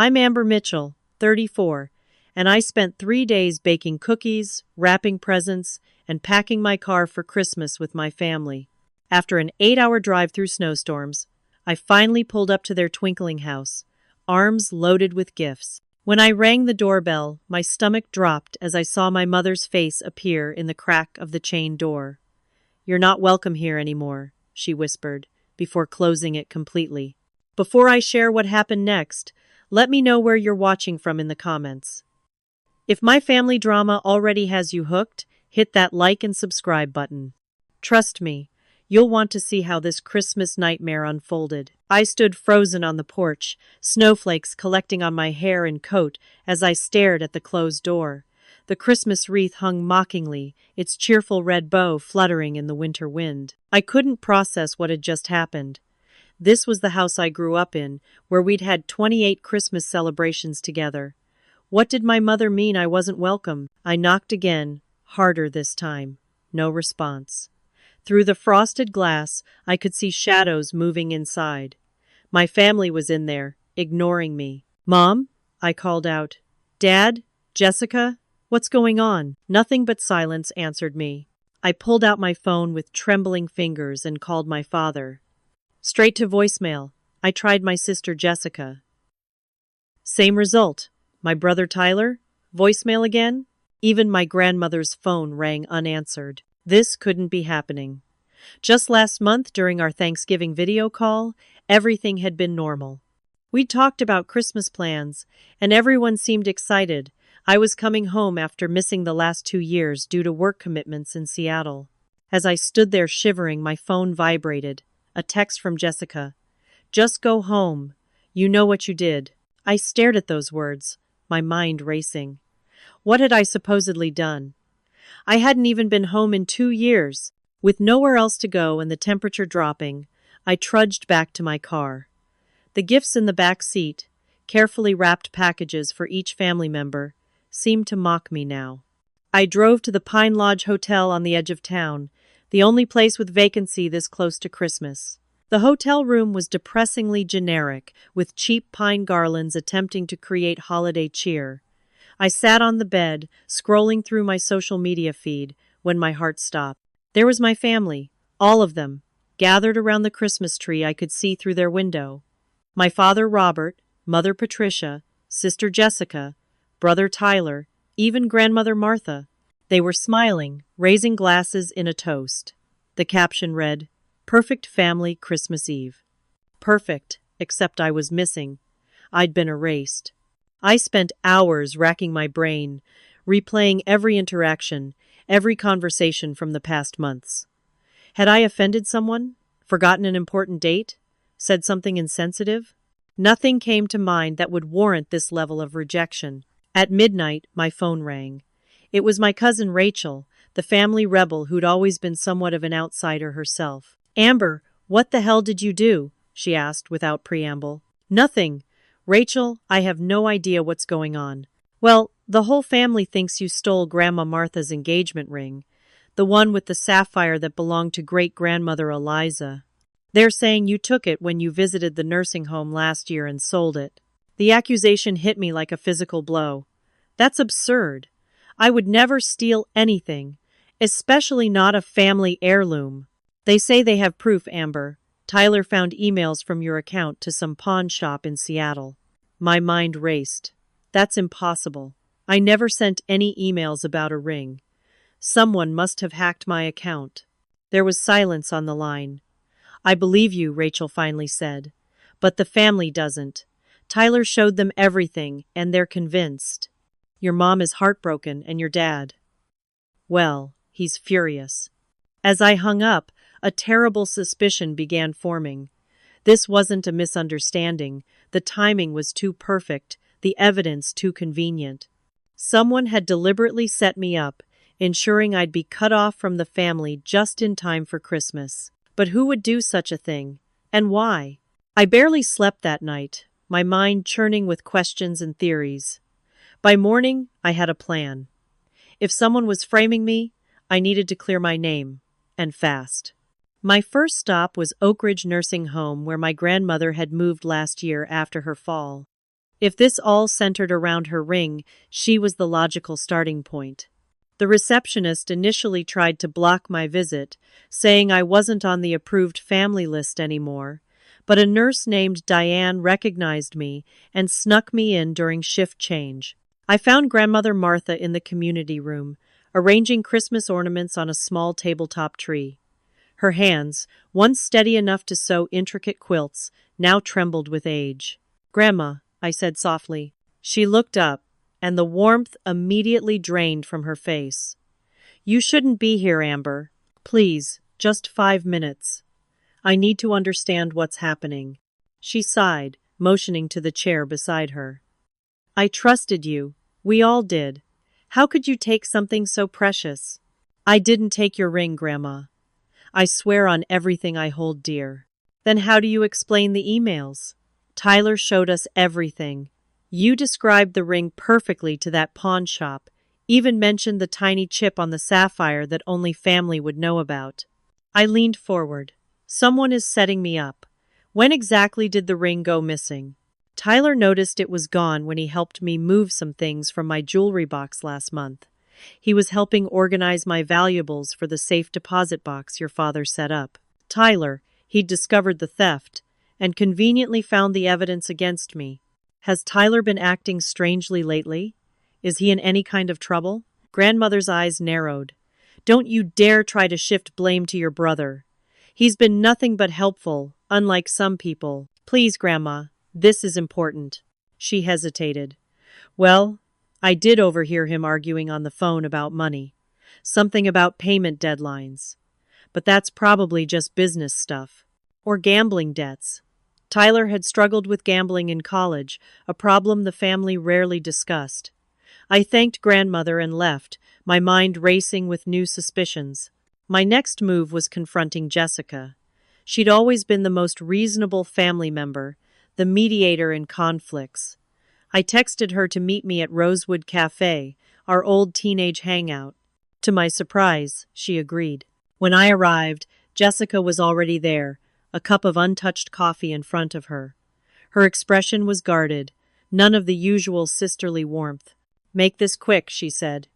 I'm Amber Mitchell, 34, and I spent 3 days baking cookies, wrapping presents, and packing my car for Christmas with my family. After an 8-hour drive through snowstorms, I finally pulled up to their twinkling house, arms loaded with gifts. When I rang the doorbell, my stomach dropped as I saw my mother's face appear in the crack of the chain door. "You're not welcome here anymore," she whispered, before closing it completely. Before I share what happened next, let me know where you're watching from in the comments. If my family drama already has you hooked, hit that like and subscribe button. Trust me, you'll want to see how this Christmas nightmare unfolded. I stood frozen on the porch, snowflakes collecting on my hair and coat as I stared at the closed door. The Christmas wreath hung mockingly, its cheerful red bow fluttering in the winter wind. I couldn't process what had just happened. This was the house I grew up in, where we'd had 28 Christmas celebrations together. What did my mother mean I wasn't welcome? I knocked again, harder this time. No response. Through the frosted glass, I could see shadows moving inside. My family was in there, ignoring me. "Mom?" I called out. "Dad? Jessica? What's going on?" Nothing but silence answered me. I pulled out my phone with trembling fingers and called my father. Straight to voicemail. I tried my sister Jessica. Same result. My brother Tyler? Voicemail again? Even my grandmother's phone rang unanswered. This couldn't be happening. Just last month, during our Thanksgiving video call, everything had been normal. We'd talked about Christmas plans, and everyone seemed excited. I was coming home after missing the last 2 years due to work commitments in Seattle. As I stood there shivering, my phone vibrated. A text from Jessica. "Just go home. You know what you did." I stared at those words, my mind racing. What had I supposedly done? I hadn't even been home in 2 years. With nowhere else to go and the temperature dropping, I trudged back to my car. The gifts in the back seat, carefully wrapped packages for each family member, seemed to mock me now. I drove to the Pine Lodge Hotel on the edge of town, the only place with vacancy this close to Christmas. The hotel room was depressingly generic, with cheap pine garlands attempting to create holiday cheer. I sat on the bed, scrolling through my social media feed, when my heart stopped. There was my family, all of them, gathered around the Christmas tree I could see through their window. My father Robert, mother Patricia, sister Jessica, brother Tyler, even grandmother Martha. They were smiling, raising glasses in a toast. The caption read, "Perfect family Christmas Eve." Perfect, except I was missing. I'd been erased. I spent hours racking my brain, replaying every interaction, every conversation from the past months. Had I offended someone? Forgotten an important date? Said something insensitive? Nothing came to mind that would warrant this level of rejection. At midnight, my phone rang. It was my cousin Rachel, the family rebel who'd always been somewhat of an outsider herself. "Amber, what the hell did you do?" she asked without preamble. "Nothing. Rachel, I have no idea what's going on." "Well, the whole family thinks you stole Grandma Martha's engagement ring, the one with the sapphire that belonged to great-grandmother Eliza. They're saying you took it when you visited the nursing home last year and sold it." The accusation hit me like a physical blow. That's absurd. I would never steal anything, especially not a family heirloom. "They say they have proof, Amber. Tyler found emails from your account to some pawn shop in Seattle." My mind raced. That's impossible. I never sent any emails about a ring. Someone must have hacked my account. There was silence on the line. "I believe you," Rachel finally said. "But the family doesn't. Tyler showed them everything, and they're convinced. Your mom is heartbroken, and your dad, well, he's furious." As I hung up, a terrible suspicion began forming. This wasn't a misunderstanding. The timing was too perfect, the evidence too convenient. Someone had deliberately set me up, ensuring I'd be cut off from the family just in time for Christmas. But who would do such a thing? And why? I barely slept that night, my mind churning with questions and theories. By morning, I had a plan. If someone was framing me, I needed to clear my name, and fast. My first stop was Oak Ridge Nursing Home, where my grandmother had moved last year after her fall. If this all centered around her ring, she was the logical starting point. The receptionist initially tried to block my visit, saying I wasn't on the approved family list anymore, but a nurse named Diane recognized me and snuck me in during shift change. I found Grandmother Martha in the community room, arranging Christmas ornaments on a small tabletop tree. Her hands, once steady enough to sew intricate quilts, now trembled with age. "Grandma," I said softly. She looked up, and the warmth immediately drained from her face. "You shouldn't be here, Amber. Please, just 5 minutes. I need to understand what's happening." She sighed, motioning to the chair beside her. "I trusted you. We all did. How could you take something so precious?" "I didn't take your ring, Grandma. I swear on everything I hold dear." "Then how do you explain the emails? Tyler showed us everything. You described the ring perfectly to that pawn shop, even mentioned the tiny chip on the sapphire that only family would know about." I leaned forward. "Someone is setting me up. When exactly did the ring go missing?" "Tyler noticed it was gone when he helped me move some things from my jewelry box last month. He was helping organize my valuables for the safe deposit box your father set up. Tyler, he'd discovered the theft, and conveniently found the evidence against me. Has Tyler been acting strangely lately? Is he in any kind of trouble?" Grandmother's eyes narrowed. "Don't you dare try to shift blame to your brother. He's been nothing but helpful, unlike some people." "Please, Grandma, this is important." She hesitated. "Well, I did overhear him arguing on the phone about money. Something about payment deadlines. But that's probably just business stuff. Or gambling debts. Tyler had struggled with gambling in college, a problem the family rarely discussed." I thanked Grandmother and left, my mind racing with new suspicions. My next move was confronting Jessica. She'd always been the most reasonable family member, the mediator in conflicts. I texted her to meet me at Rosewood Cafe, our old teenage hangout. To my surprise, she agreed. When I arrived, Jessica was already there, a cup of untouched coffee in front of her. Her expression was guarded, none of the usual sisterly warmth. "Make this quick," she said.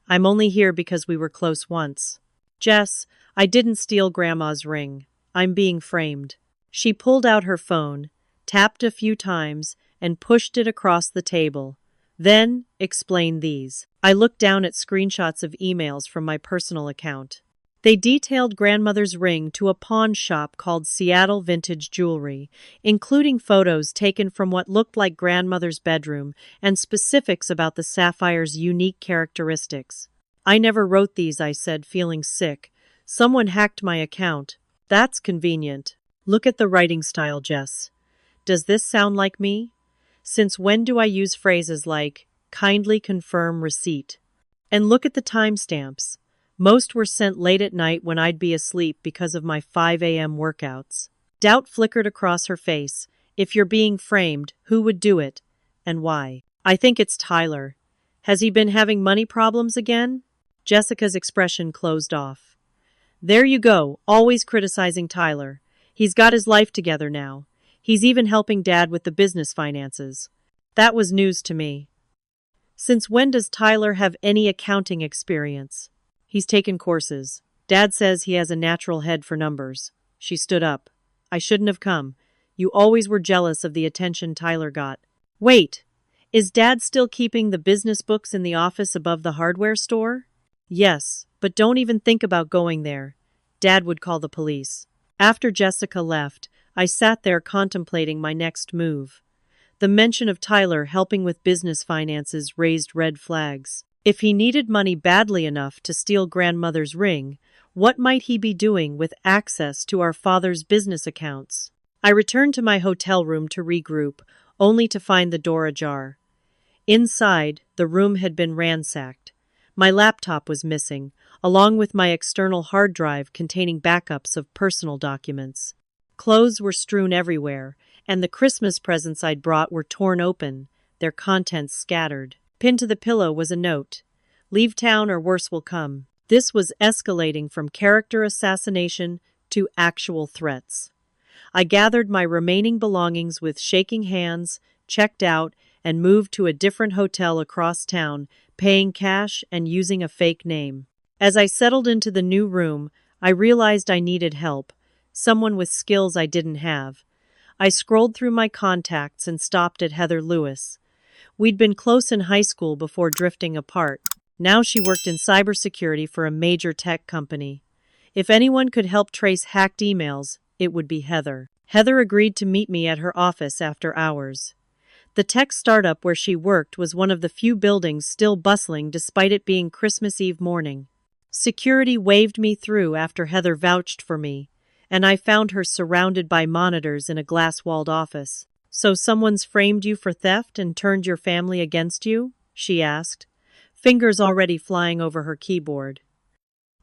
"I'm only here because we were close once." "Jess, I didn't steal Grandma's ring. I'm being framed." She pulled out her phone, tapped a few times, and pushed it across the table. "Then, explain these." I looked down at screenshots of emails from my personal account. They detailed Grandmother's ring to a pawn shop called Seattle Vintage Jewelry, including photos taken from what looked like Grandmother's bedroom and specifics about the sapphire's unique characteristics. "I never wrote these," I said, feeling sick. "Someone hacked my account." "That's convenient. Look at the writing style, Jess. Does this sound like me? Since when do I use phrases like, 'kindly confirm receipt'? And look at the timestamps. Most were sent late at night when I'd be asleep because of my 5 a.m. workouts." Doubt flickered across her face. "If you're being framed, who would do it? And why?" "I think it's Tyler. Has he been having money problems again?" Jessica's expression closed off. "There you go, always criticizing Tyler. He's got his life together now. He's even helping Dad with the business finances." That was news to me. "Since when does Tyler have any accounting experience?" "He's taken courses. Dad says he has a natural head for numbers." She stood up. "I shouldn't have come. You always were jealous of the attention Tyler got." "Wait, is Dad still keeping the business books in the office above the hardware store?" "Yes, but don't even think about going there. Dad would call the police." After Jessica left, I sat there contemplating my next move. The mention of Tyler helping with business finances raised red flags. If he needed money badly enough to steal Grandmother's ring, what might he be doing with access to our father's business accounts? I returned to my hotel room to regroup, only to find the door ajar. Inside, the room had been ransacked. My laptop was missing, along with my external hard drive containing backups of personal documents. Clothes were strewn everywhere, and the Christmas presents I'd brought were torn open, their contents scattered. Pinned to the pillow was a note. "Leave town or worse will come." This was escalating from character assassination to actual threats. I gathered my remaining belongings with shaking hands, checked out, and moved to a different hotel across town, paying cash and using a fake name. As I settled into the new room, I realized I needed help, someone with skills I didn't have. I scrolled through my contacts and stopped at Heather Lewis. We'd been close in high school before drifting apart. Now she worked in cybersecurity for a major tech company. If anyone could help trace hacked emails, it would be Heather. Heather agreed to meet me at her office after hours. The tech startup where she worked was one of the few buildings still bustling despite it being Christmas Eve morning. Security waved me through after Heather vouched for me, and I found her surrounded by monitors in a glass-walled office. "So someone's framed you for theft and turned your family against you?" she asked, fingers already flying over her keyboard.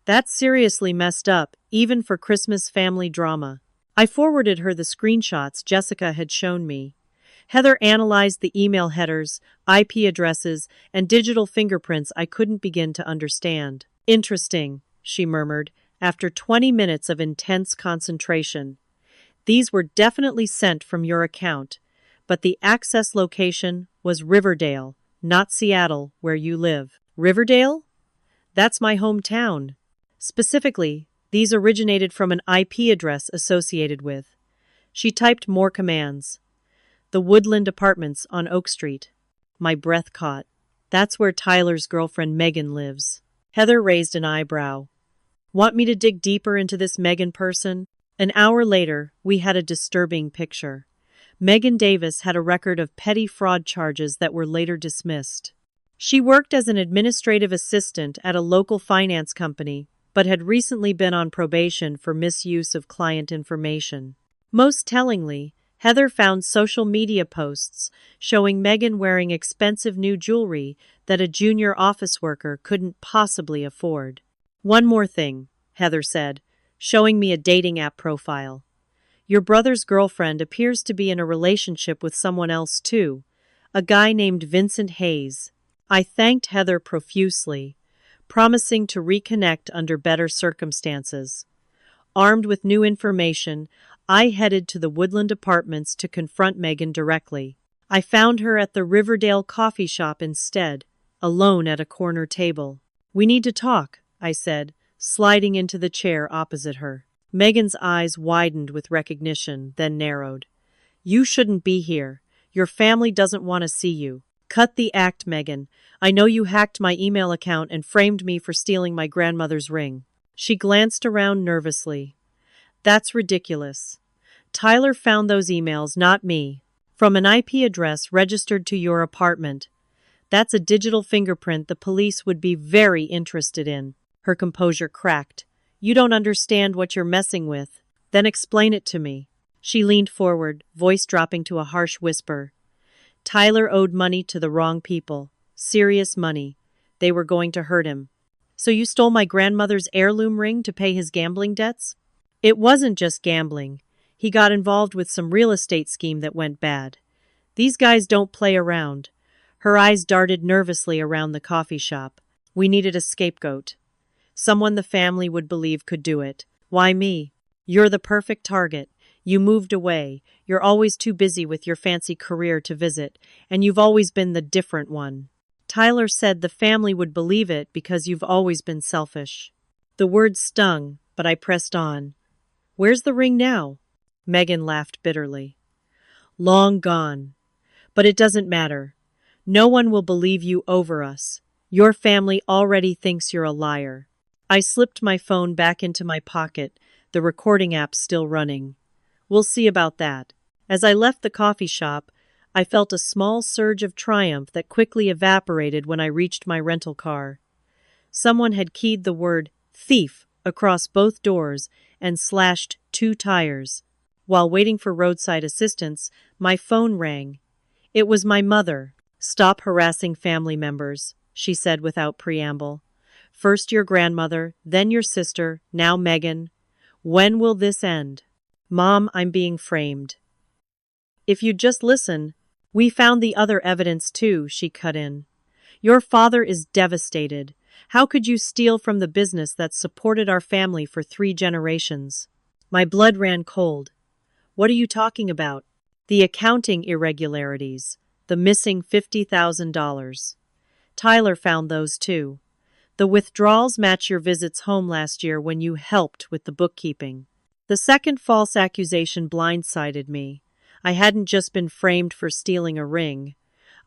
"That's seriously messed up, even for Christmas family drama." I forwarded her the screenshots Jessica had shown me. Heather analyzed the email headers, IP addresses, and digital fingerprints I couldn't begin to understand. "Interesting," she murmured, after 20 minutes of intense concentration. "These were definitely sent from your account, but the access location was Riverdale, not Seattle, where you live." "Riverdale? That's my hometown. Specifically, these originated from an IP address associated with." She typed more commands. "The Woodland Apartments on Oak Street." My breath caught. "That's where Tyler's girlfriend Megan lives." Heather raised an eyebrow. "Want me to dig deeper into this Megan person?" An hour later, we had a disturbing picture. Megan Davis had a record of petty fraud charges that were later dismissed. She worked as an administrative assistant at a local finance company, but had recently been on probation for misuse of client information. Most tellingly, Heather found social media posts showing Megan wearing expensive new jewelry that a junior office worker couldn't possibly afford. "One more thing," Heather said, showing me a dating app profile. "Your brother's girlfriend appears to be in a relationship with someone else too, a guy named Vincent Hayes." I thanked Heather profusely, promising to reconnect under better circumstances. Armed with new information, I headed to the Woodland Apartments to confront Megan directly. I found her at the Riverdale coffee shop instead, alone at a corner table. "We need to talk," I said, sliding into the chair opposite her. Megan's eyes widened with recognition, then narrowed. "You shouldn't be here. Your family doesn't want to see you." "Cut the act, Megan. I know you hacked my email account and framed me for stealing my grandmother's ring." She glanced around nervously. "That's ridiculous. Tyler found those emails, not me. From an IP address registered to your apartment. That's a digital fingerprint the police would be very interested in." Her composure cracked. "You don't understand what you're messing with. Then explain it to me." She leaned forward, voice dropping to a harsh whisper. "Tyler owed money to the wrong people. Serious money. They were going to hurt him. So you stole my grandmother's heirloom ring to pay his gambling debts?" "It wasn't just gambling. He got involved with some real estate scheme that went bad. These guys don't play around." Her eyes darted nervously around the coffee shop. "We needed a scapegoat. Someone the family would believe could do it. Why me? You're the perfect target. You moved away. You're always too busy with your fancy career to visit, and you've always been the different one. Tyler said the family would believe it because you've always been selfish." The words stung, but I pressed on. "Where's the ring now?" Megan laughed bitterly. "Long gone. But it doesn't matter. No one will believe you over us. Your family already thinks you're a liar." I slipped my phone back into my pocket, the recording app still running. "We'll see about that." As I left the coffee shop, I felt a small surge of triumph that quickly evaporated when I reached my rental car. Someone had keyed the word "thief" across both doors and slashed 2 tires. While waiting for roadside assistance, my phone rang. It was my mother. "Stop harassing family members," she said without preamble. "First your grandmother, then your sister, now Megan. When will this end?" "Mom, I'm being framed." "If you'd just listen, we found the other evidence too," she cut in. "Your father is devastated. How could you steal from the business that supported our family for 3 generations?" My blood ran cold. "What are you talking about?" "The accounting irregularities. The missing $50,000. Tyler found those too. The withdrawals match your visits home last year when you helped with the bookkeeping. The second false accusation blindsided me. I hadn't just been framed for stealing a ring.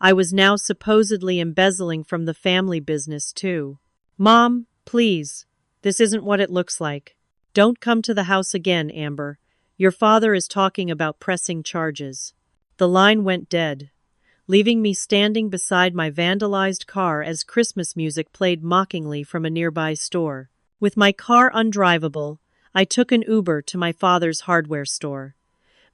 I was now supposedly embezzling from the family business too. Mom, please. This isn't what it looks like. Don't come to the house again, Amber. Your father is talking about pressing charges. The line went dead, leaving me standing beside my vandalized car as Christmas music played mockingly from a nearby store. With my car undrivable, I took an Uber to my father's hardware store.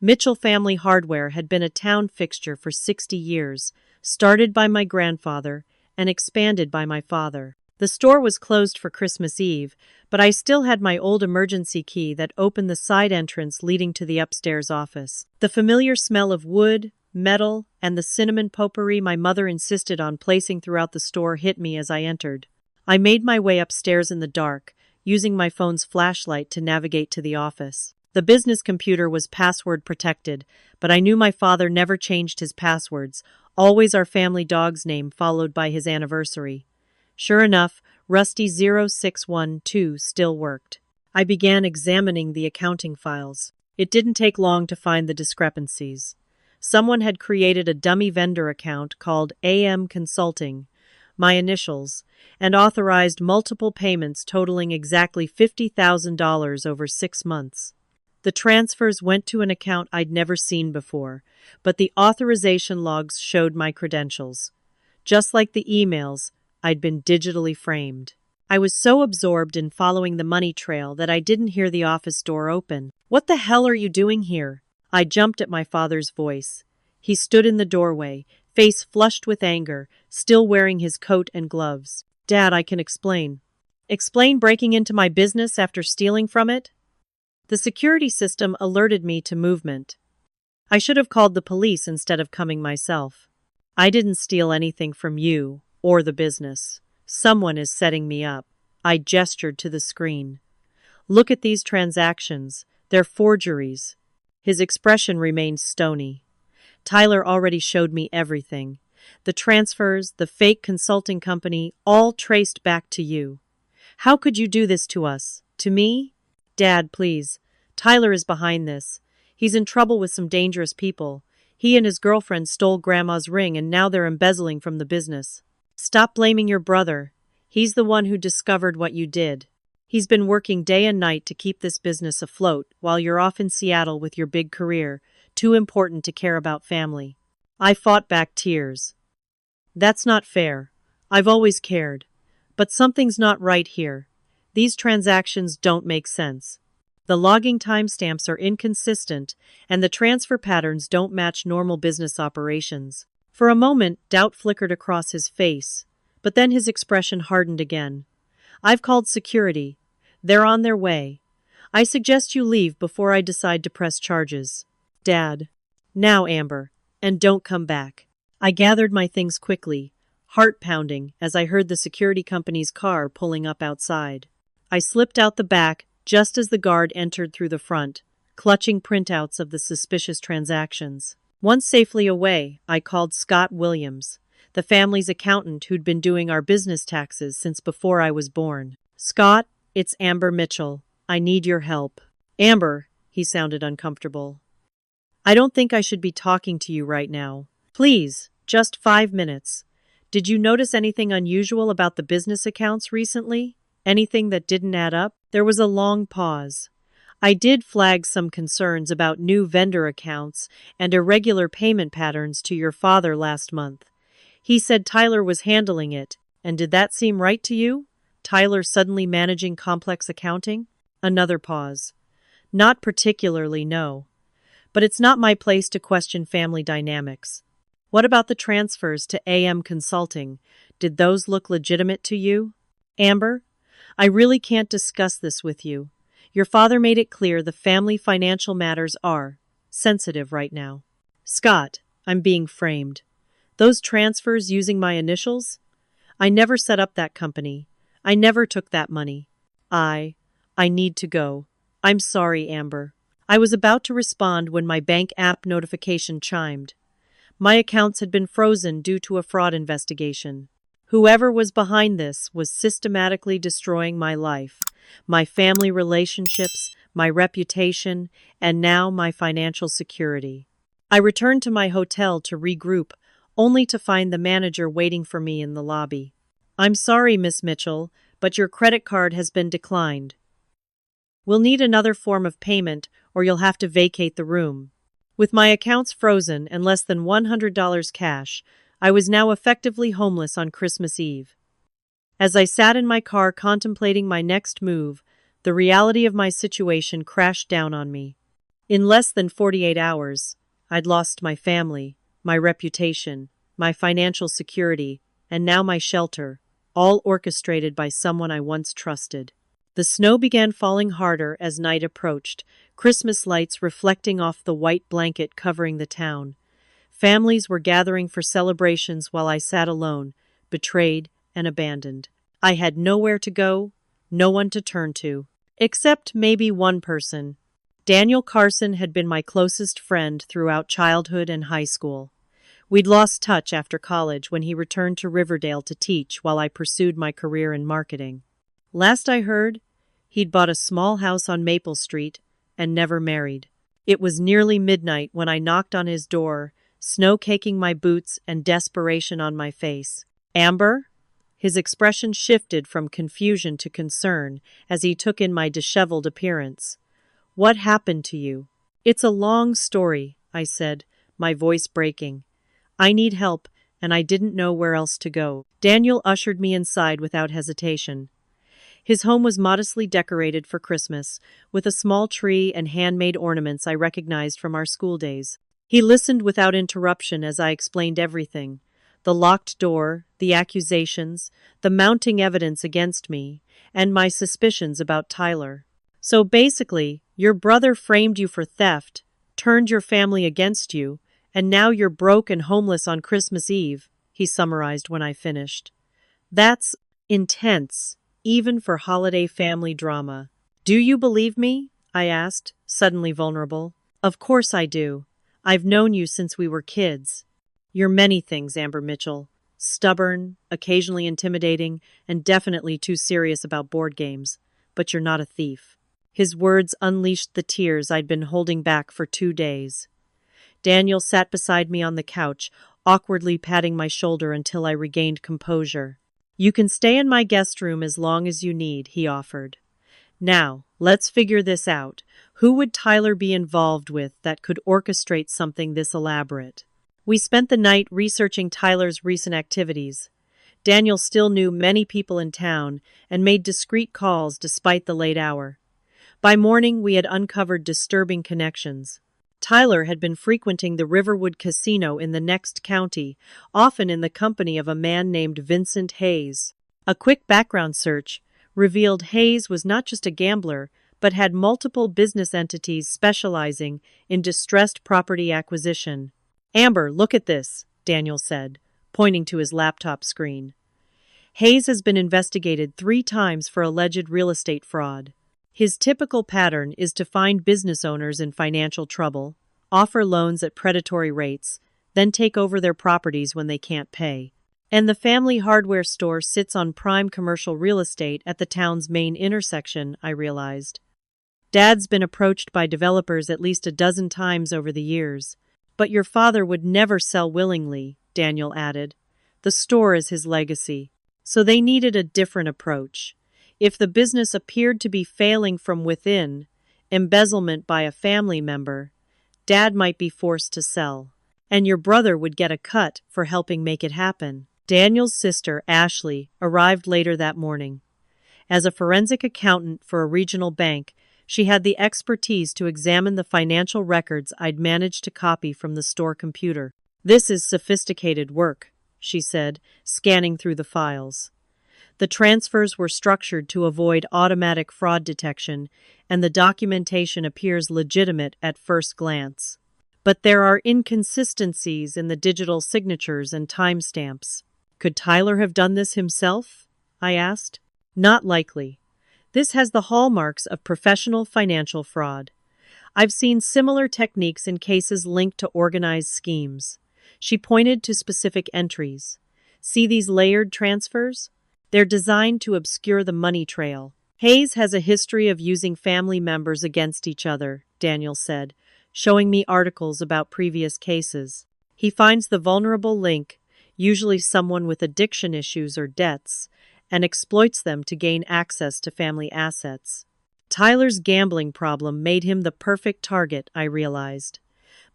Mitchell Family Hardware had been a town fixture for 60 years, started by my grandfather and expanded by my father. The store was closed for Christmas Eve, but I still had my old emergency key that opened the side entrance leading to the upstairs office. The familiar smell of wood, metal, and the cinnamon potpourri my mother insisted on placing throughout the store hit me as I entered. I made my way upstairs in the dark, using my phone's flashlight to navigate to the office. The business computer was password protected, but I knew my father never changed his passwords, always our family dog's name followed by his anniversary. Sure enough, Rusty 0612 still worked. I began examining the accounting files. It didn't take long to find the discrepancies. Someone had created a dummy vendor account called AM Consulting, my initials, and authorized multiple payments totaling exactly $50,000 over 6 months. The transfers went to an account I'd never seen before, but the authorization logs showed my credentials. Just like the emails, I'd been digitally framed. I was so absorbed in following the money trail that I didn't hear the office door open. "What the hell are you doing here?" I jumped at my father's voice. He stood in the doorway, face flushed with anger, still wearing his coat and gloves. "Dad, I can explain." "Explain breaking into my business after stealing from it?" The security system alerted me to movement. I should have called the police instead of coming myself. "I didn't steal anything from you or the business. Someone is setting me up." I gestured to the screen. "Look at these transactions. They're forgeries." His expression remained stony. "Tyler already showed me everything. The transfers, the fake consulting company, all traced back to you. How could you do this to us? To me? Dad, please. Tyler is behind this. He's in trouble with some dangerous people. He and his girlfriend stole Grandma's ring and now they're embezzling from the business. Stop blaming your brother. He's the one who discovered what you did. He's been working day and night to keep this business afloat while you're off in Seattle with your big career, too important to care about family." I fought back tears. "That's not fair. I've always cared. But something's not right here. These transactions don't make sense. The logging timestamps are inconsistent, and the transfer patterns don't match normal business operations." For a moment, doubt flickered across his face, but then his expression hardened again. "I've called security. They're on their way. I suggest you leave before I decide to press charges." "Dad." "Now, Amber. And don't come back." I gathered my things quickly, heart pounding as I heard the security company's car pulling up outside. I slipped out the back just as the guard entered through the front, clutching printouts of the suspicious transactions. Once safely away, I called Scott Williams, the family's accountant who'd been doing our business taxes since before I was born. "Scott, it's Amber Mitchell. I need your help." "Amber," he sounded uncomfortable. "I don't think I should be talking to you right now. Please, just 5 minutes. Did you notice anything unusual about the business accounts recently? Anything that didn't add up?" There was a long pause. I did flag some concerns about new vendor accounts and irregular payment patterns to your father last month. He said Tyler was handling it, and did that seem right to you? Tyler suddenly managing complex accounting? Another pause. "Not particularly, no. But it's not my place to question family dynamics. What about the transfers to AM Consulting? Did those look legitimate to you?" "Amber, I really can't discuss this with you. Your father made it clear the family financial matters are sensitive right now." "Scott, I'm being framed. Those transfers using my initials? I never set up that company. I never took that money. I need to go. I'm sorry, Amber." I was about to respond when my bank app notification chimed. My accounts had been frozen due to a fraud investigation. Whoever was behind this was systematically destroying my life, my family relationships, my reputation, and now my financial security. I returned to my hotel to regroup, only to find the manager waiting for me in the lobby. "I'm sorry, Miss Mitchell, but your credit card has been declined. We'll need another form of payment, or you'll have to vacate the room." With my accounts frozen and less than $100 cash, I was now effectively homeless on Christmas Eve. As I sat in my car contemplating my next move, the reality of my situation crashed down on me. In less than 48 hours, I'd lost my family, my reputation, my financial security, and now my shelter, all orchestrated by someone I once trusted. The snow began falling harder as night approached, Christmas lights reflecting off the white blanket covering the town. Families were gathering for celebrations while I sat alone, betrayed and abandoned. I had nowhere to go, no one to turn to. Except maybe one person. Daniel Carson had been my closest friend throughout childhood and high school. We'd lost touch after college when he returned to Riverdale to teach while I pursued my career in marketing. Last I heard, he'd bought a small house on Maple Street and never married. It was nearly midnight when I knocked on his door, snow caking my boots and desperation on my face. "Amber?" His expression shifted from confusion to concern as he took in my disheveled appearance. "What happened to you?" "It's a long story," I said, my voice breaking. "I need help, and I didn't know where else to go." Daniel ushered me inside without hesitation. His home was modestly decorated for Christmas, with a small tree and handmade ornaments I recognized from our school days. He listened without interruption as I explained everything: the locked door, the accusations, the mounting evidence against me, and my suspicions about Tyler. "So basically, your brother framed you for theft, turned your family against you, and now you're broke and homeless on Christmas Eve," he summarized when I finished. "That's intense, even for holiday family drama." "Do you believe me?" I asked, suddenly vulnerable. "Of course I do. I've known you since we were kids. You're many things, Amber Mitchell. Stubborn, occasionally intimidating, and definitely too serious about board games. But you're not a thief." His words unleashed the tears I'd been holding back for 2 days. Daniel sat beside me on the couch, awkwardly patting my shoulder until I regained composure. "You can stay in my guest room as long as you need," he offered. "Now, let's figure this out. Who would Tyler be involved with that could orchestrate something this elaborate?" We spent the night researching Tyler's recent activities. Daniel still knew many people in town and made discreet calls despite the late hour. By morning, we had uncovered disturbing connections. Tyler had been frequenting the Riverwood Casino in the next county, often in the company of a man named Vincent Hayes. A quick background search revealed Hayes was not just a gambler, but had multiple business entities specializing in distressed property acquisition. "Amber, look at this," Daniel said, pointing to his laptop screen. "Hayes has been investigated 3 times for alleged real estate fraud. His typical pattern is to find business owners in financial trouble, offer loans at predatory rates, then take over their properties when they can't pay. And the family hardware store sits on prime commercial real estate at the town's main intersection," I realized. "Dad's been approached by developers at least a dozen times over the years. But your father would never sell willingly," Daniel added. "The store is his legacy." So they needed a different approach. If the business appeared to be failing from within, embezzlement by a family member, Dad might be forced to sell. And your brother would get a cut for helping make it happen. Daniel's sister, Ashley, arrived later that morning. As a forensic accountant for a regional bank, she had the expertise to examine the financial records I'd managed to copy from the store computer. "This is sophisticated work," she said, scanning through the files. The transfers were structured to avoid automatic fraud detection, and the documentation appears legitimate at first glance. But there are inconsistencies in the digital signatures and timestamps. "Could Tyler have done this himself?" I asked. "Not likely. This has the hallmarks of professional financial fraud. I've seen similar techniques in cases linked to organized schemes. She pointed to specific entries. See these layered transfers? They're designed to obscure the money trail. Hayes has a history of using family members against each other, Daniel said, showing me articles about previous cases. He finds the vulnerable link, usually someone with addiction issues or debts, and exploits them to gain access to family assets. Tyler's gambling problem made him the perfect target, I realized.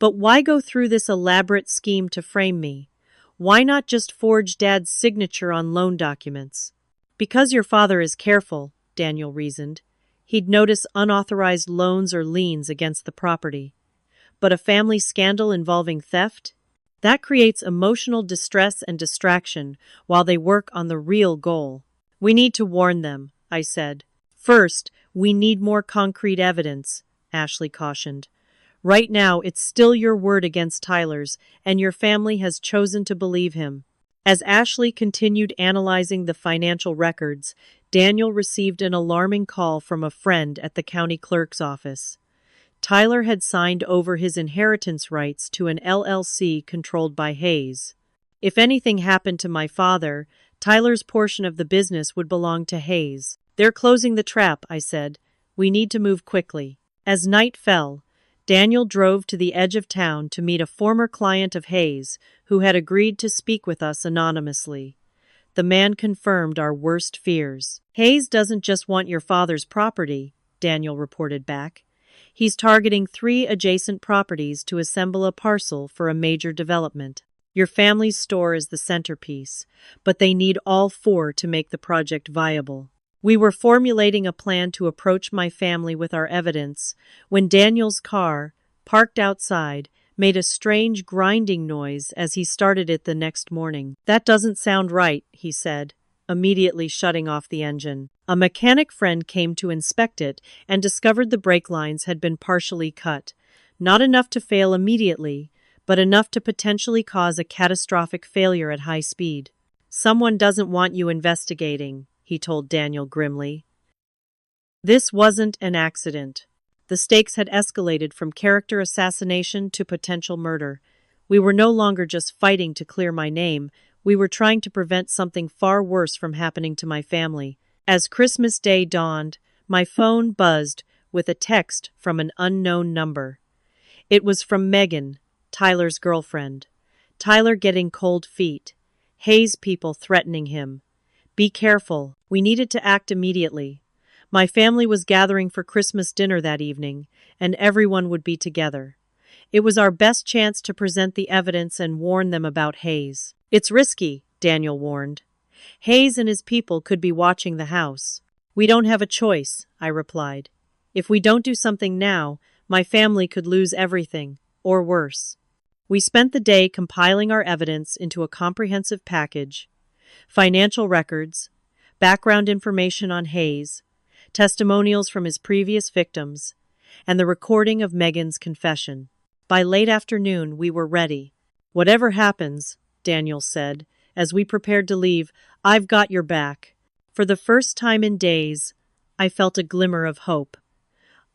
But why go through this elaborate scheme to frame me? Why not just forge Dad's signature on loan documents? Because your father is careful, Daniel reasoned. He'd notice unauthorized loans or liens against the property. But a family scandal involving theft? That creates emotional distress and distraction while they work on the real goal. We need to warn them, I said. First, we need more concrete evidence, Ashley cautioned. Right now, it's still your word against Tyler's, and your family has chosen to believe him. As Ashley continued analyzing the financial records, Daniel received an alarming call from a friend at the county clerk's office. Tyler had signed over his inheritance rights to an LLC controlled by Hayes. If anything happened to my father, Tyler's portion of the business would belong to Hayes. They're closing the trap, I said. We need to move quickly. As night fell, Daniel drove to the edge of town to meet a former client of Hayes who had agreed to speak with us anonymously. The man confirmed our worst fears. Hayes doesn't just want your father's property, Daniel reported back. He's targeting 3 adjacent properties to assemble a parcel for a major development. Your family's store is the centerpiece, but they need all 4 to make the project viable. We were formulating a plan to approach my family with our evidence when Daniel's car, parked outside, made a strange grinding noise as he started it the next morning. That doesn't sound right, he said, immediately shutting off the engine. A mechanic friend came to inspect it and discovered the brake lines had been partially cut, not enough to fail immediately, but enough to potentially cause a catastrophic failure at high speed. Someone doesn't want you investigating, he told Daniel grimly. This wasn't an accident. The stakes had escalated from character assassination to potential murder. We were no longer just fighting to clear my name, we were trying to prevent something far worse from happening to my family. As Christmas Day dawned, my phone buzzed with a text from an unknown number. It was from Megan, Tyler's girlfriend. Tyler getting cold feet. Hayes people threatening him. Be careful. We needed to act immediately. My family was gathering for Christmas dinner that evening, and everyone would be together. It was our best chance to present the evidence and warn them about Hayes. It's risky, Daniel warned. Hayes and his people could be watching the house. We don't have a choice, I replied. If we don't do something now, my family could lose everything, or worse. We spent the day compiling our evidence into a comprehensive package: financial records, background information on Hayes, testimonials from his previous victims, and the recording of Megan's confession. By late afternoon, we were ready. Whatever happens, Daniel said, as we prepared to leave, I've got your back. For the first time in days, I felt a glimmer of hope.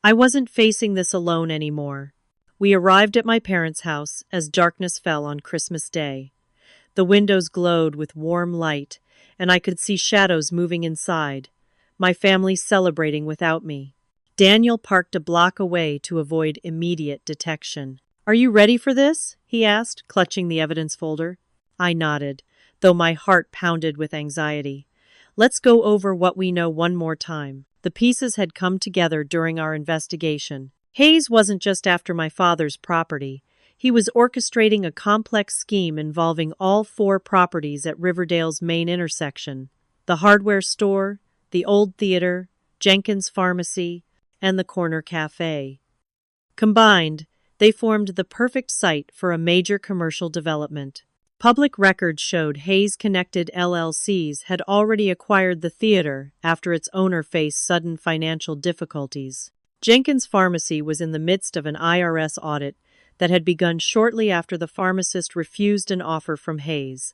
I wasn't facing this alone anymore. We arrived at my parents' house as darkness fell on Christmas Day. The windows glowed with warm light, and I could see shadows moving inside, my family celebrating without me. Daniel parked a block away to avoid immediate detection. Are you ready for this? He asked, clutching the evidence folder. I nodded, though my heart pounded with anxiety. Let's go over what we know one more time. The pieces had come together during our investigation. Hayes wasn't just after my father's property. He was orchestrating a complex scheme involving all 4 properties at Riverdale's main intersection: the hardware store, the old theater, Jenkins Pharmacy, and the corner cafe. Combined, they formed the perfect site for a major commercial development. Public records showed Hayes-connected LLCs had already acquired the theater after its owner faced sudden financial difficulties. Jenkins Pharmacy was in the midst of an IRS audit that had begun shortly after the pharmacist refused an offer from Hayes.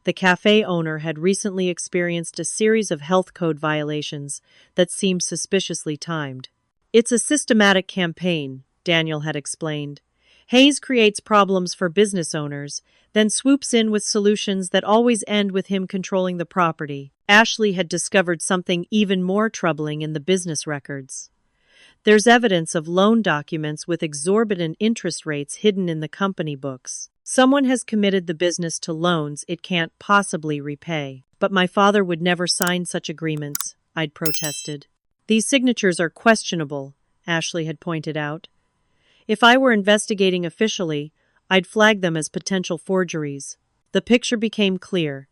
The cafe owner had recently experienced a series of health code violations that seemed suspiciously timed. It's a systematic campaign, Daniel had explained. Hayes creates problems for business owners, then swoops in with solutions that always end with him controlling the property. Ashley had discovered something even more troubling in the business records. There's evidence of loan documents with exorbitant interest rates hidden in the company books. Someone has committed the business to loans it can't possibly repay. But my father would never sign such agreements, I'd protested. These signatures are questionable, Ashley had pointed out. If I were investigating officially, I'd flag them as potential forgeries. The picture became clear.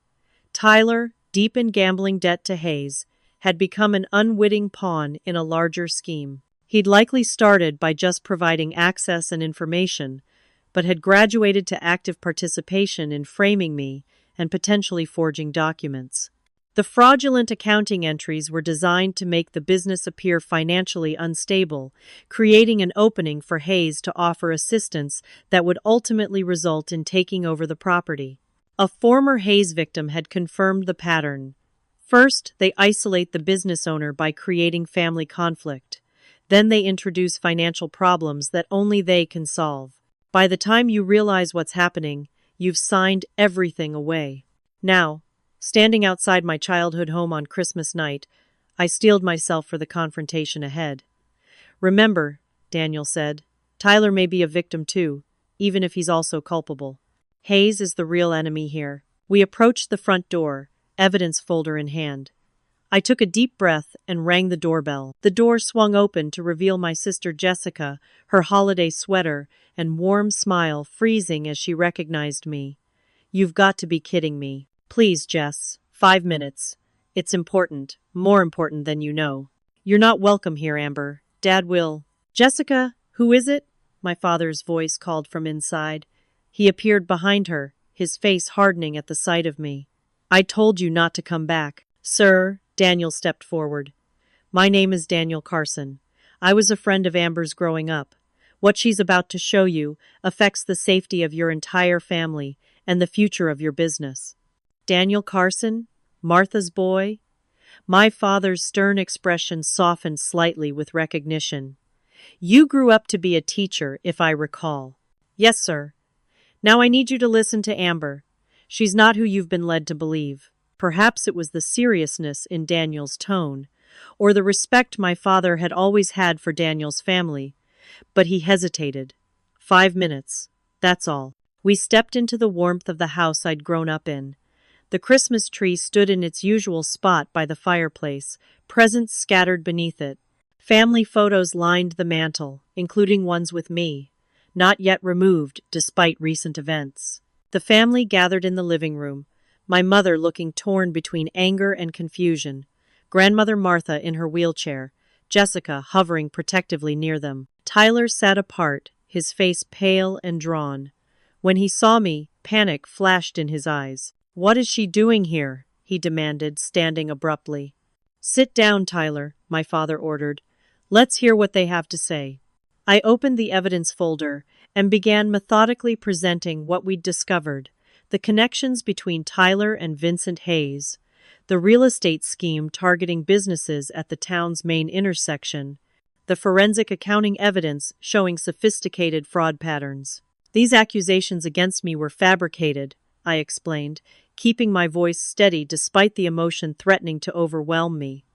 Tyler, deep in gambling debt to Hayes, had become an unwitting pawn in a larger scheme. He'd likely started by just providing access and information, but had graduated to active participation in framing me and potentially forging documents. The fraudulent accounting entries were designed to make the business appear financially unstable, creating an opening for Hayes to offer assistance that would ultimately result in taking over the property. A former Hayes victim had confirmed the pattern. First, they isolate the business owner by creating family conflict. Then they introduce financial problems that only they can solve. By the time you realize what's happening, you've signed everything away. Now, standing outside my childhood home on Christmas night, I steeled myself for the confrontation ahead. Remember, Daniel said, Tyler may be a victim too, even if he's also culpable. Hayes is the real enemy here. We approached the front door, evidence folder in hand. I took a deep breath and rang the doorbell. The door swung open to reveal my sister Jessica, her holiday sweater and warm smile freezing as she recognized me. You've got to be kidding me. Please, Jess, 5 minutes. It's important, more important than you know. You're not welcome here, Amber. Dad will. Jessica, who is it? My father's voice called from inside. He appeared behind her, his face hardening at the sight of me. I told you not to come back. Sir, Daniel stepped forward. My name is Daniel Carson. I was a friend of Amber's growing up. What she's about to show you affects the safety of your entire family and the future of your business. Daniel Carson? Martha's boy? My father's stern expression softened slightly with recognition. You grew up to be a teacher, if I recall. Yes, sir. Now I need you to listen to Amber. She's not who you've been led to believe. Perhaps it was the seriousness in Daniel's tone, or the respect my father had always had for Daniel's family, but he hesitated. 5 minutes. That's all. We stepped into the warmth of the house I'd grown up in. The Christmas tree stood in its usual spot by the fireplace, presents scattered beneath it. Family photos lined the mantel, including ones with me, not yet removed despite recent events. The family gathered in the living room, my mother looking torn between anger and confusion, grandmother Martha in her wheelchair, Jessica hovering protectively near them. Tyler sat apart, his face pale and drawn. When he saw me, panic flashed in his eyes. What is she doing here? He demanded, standing abruptly. Sit down, Tyler, my father ordered. Let's hear what they have to say. I opened the evidence folder and began methodically presenting what we'd discovered, the connections between Tyler and Vincent Hayes, the real estate scheme targeting businesses at the town's main intersection, the forensic accounting evidence showing sophisticated fraud patterns. These accusations against me were fabricated, I explained, keeping my voice steady despite the emotion threatening to overwhelm me.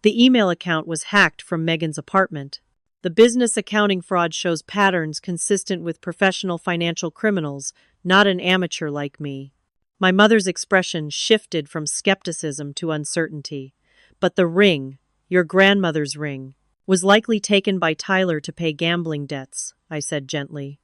The email account was hacked from Megan's apartment. The business accounting fraud shows patterns consistent with professional financial criminals, not an amateur like me. My mother's expression shifted from skepticism to uncertainty. But the ring, your grandmother's ring, was likely taken by Tyler to pay gambling debts, I said gently.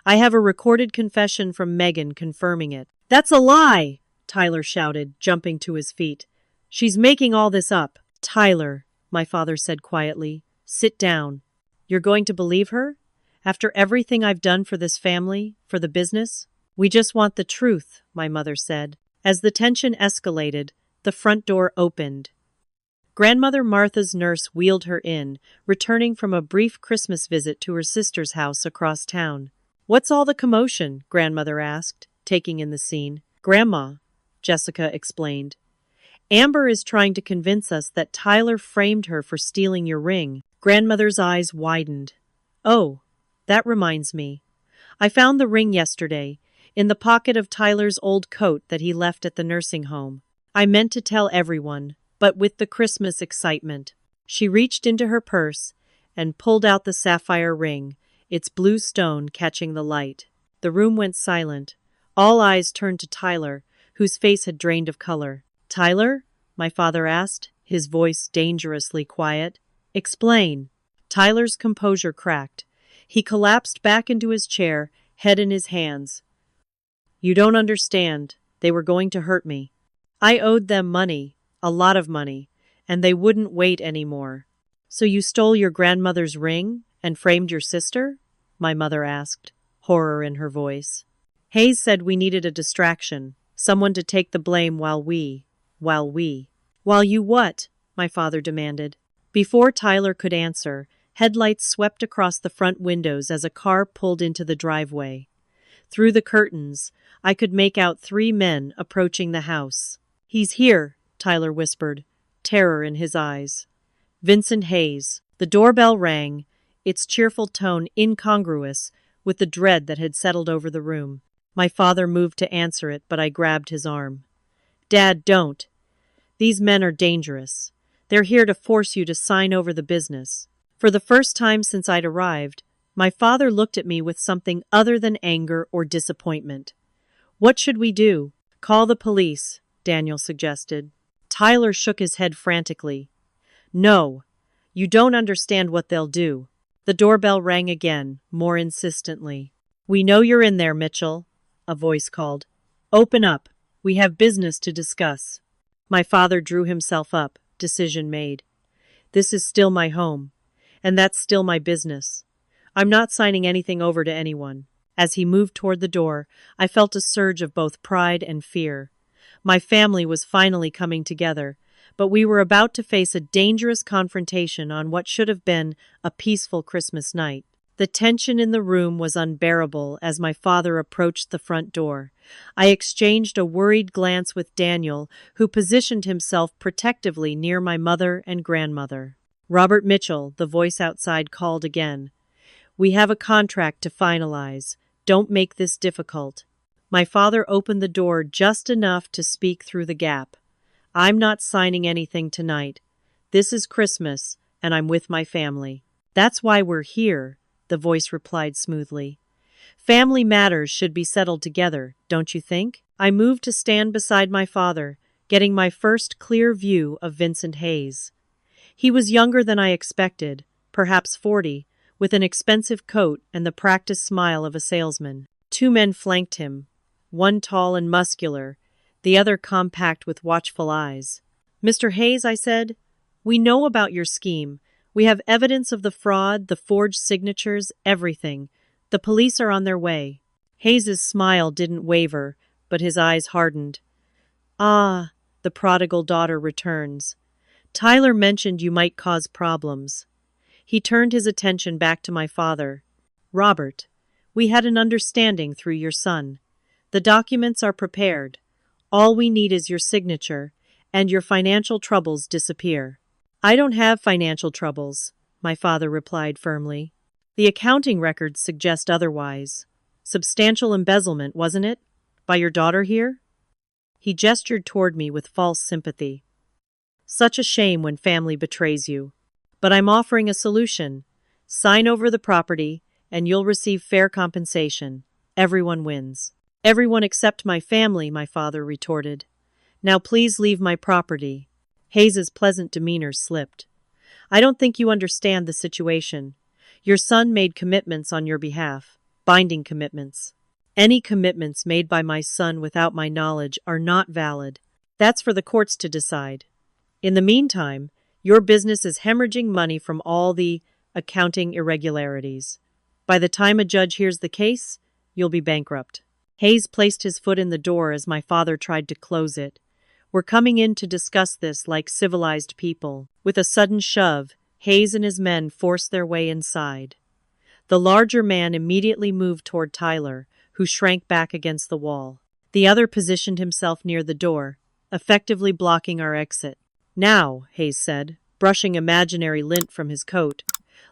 I have a recorded confession from Megan confirming it. That's a lie, Tyler shouted, jumping to his feet. She's making all this up. Tyler, my father said quietly, sit down. You're going to believe her? After everything I've done for this family, for the business? We just want the truth, my mother said. As the tension escalated, the front door opened. Grandmother Martha's nurse wheeled her in, returning from a brief Christmas visit to her sister's house across town. What's all the commotion? Grandmother asked, taking in the scene. Grandma, Jessica explained. Amber is trying to convince us that Tyler framed her for stealing your ring. Grandmother's eyes widened. Oh, that reminds me. I found the ring yesterday, in the pocket of Tyler's old coat that he left at the nursing home. I meant to tell everyone, but with the Christmas excitement. She reached into her purse and pulled out the sapphire ring, its blue stone catching the light. The room went silent. All eyes turned to Tyler, whose face had drained of color. "Tyler?" my father asked, his voice dangerously quiet. "Explain." Tyler's composure cracked. He collapsed back into his chair, head in his hands. "You don't understand. They were going to hurt me. I owed them money, a lot of money, and they wouldn't wait anymore." "So you stole your grandmother's ring and framed your sister?" my mother asked, horror in her voice. "Hayes said we needed a distraction, someone to take the blame while you what?" my father demanded. Before Tyler could answer, headlights swept across the front windows as a car pulled into the driveway. Through the curtains, I could make out 3 men approaching the house. "He's here," Tyler whispered, terror in his eyes. "Vincent Hayes." The doorbell rang, its cheerful tone incongruous with the dread that had settled over the room. My father moved to answer it, but I grabbed his arm. "Dad, don't. These men are dangerous. They're here to force you to sign over the business." For the first time since I'd arrived, my father looked at me with something other than anger or disappointment. "What should we do?" "Call the police," Daniel suggested. Tyler shook his head frantically. "No, you don't understand what they'll do." The doorbell rang again, more insistently. "We know you're in there, Mitchell," a voice called. "Open up. We have business to discuss." My father drew himself up, decision made. "This is still my home, and that's still my business. I'm not signing anything over to anyone." As he moved toward the door, I felt a surge of both pride and fear. My family was finally coming together, but we were about to face a dangerous confrontation on what should have been a peaceful Christmas night. The tension in the room was unbearable as my father approached the front door. I exchanged a worried glance with Daniel, who positioned himself protectively near my mother and grandmother. "Robert Mitchell," the voice outside called again. "We have a contract to finalize. Don't make this difficult." My father opened the door just enough to speak through the gap. "I'm not signing anything tonight. This is Christmas, and I'm with my family." "That's why we're here," the voice replied smoothly. "Family matters should be settled together, don't you think?" I moved to stand beside my father, getting my first clear view of Vincent Hayes. He was younger than I expected, perhaps 40, with an expensive coat and the practiced smile of a salesman. 2 men flanked him, one tall and muscular, the other compact with watchful eyes. "Mr. Hayes," I said, "we know about your scheme. We have evidence of the fraud, the forged signatures, everything. The police are on their way." Hayes's smile didn't waver, but his eyes hardened. "Ah, the prodigal daughter returns. Tyler mentioned you might cause problems." He turned his attention back to my father. "Robert, we had an understanding through your son. The documents are prepared. All we need is your signature, and your financial troubles disappear." "I don't have financial troubles," my father replied firmly. "The accounting records suggest otherwise. Substantial embezzlement, wasn't it? By your daughter here?" He gestured toward me with false sympathy. "Such a shame when family betrays you. But I'm offering a solution. Sign over the property, and you'll receive fair compensation. Everyone wins." "Everyone except my family," my father retorted. "Now please leave my property." Hayes's pleasant demeanor slipped. "I don't think you understand the situation. Your son made commitments on your behalf, binding commitments. Any commitments made by my son without my knowledge are not valid. That's for the courts to decide. In the meantime, your business is hemorrhaging money from all the accounting irregularities. By the time a judge hears the case, you'll be bankrupt." Hayes placed his foot in the door as my father tried to close it. "We're coming in to discuss this like civilized people." With a sudden shove, Hayes and his men forced their way inside. The larger man immediately moved toward Tyler, who shrank back against the wall. The other positioned himself near the door, effectively blocking our exit. "Now," Hayes said, brushing imaginary lint from his coat,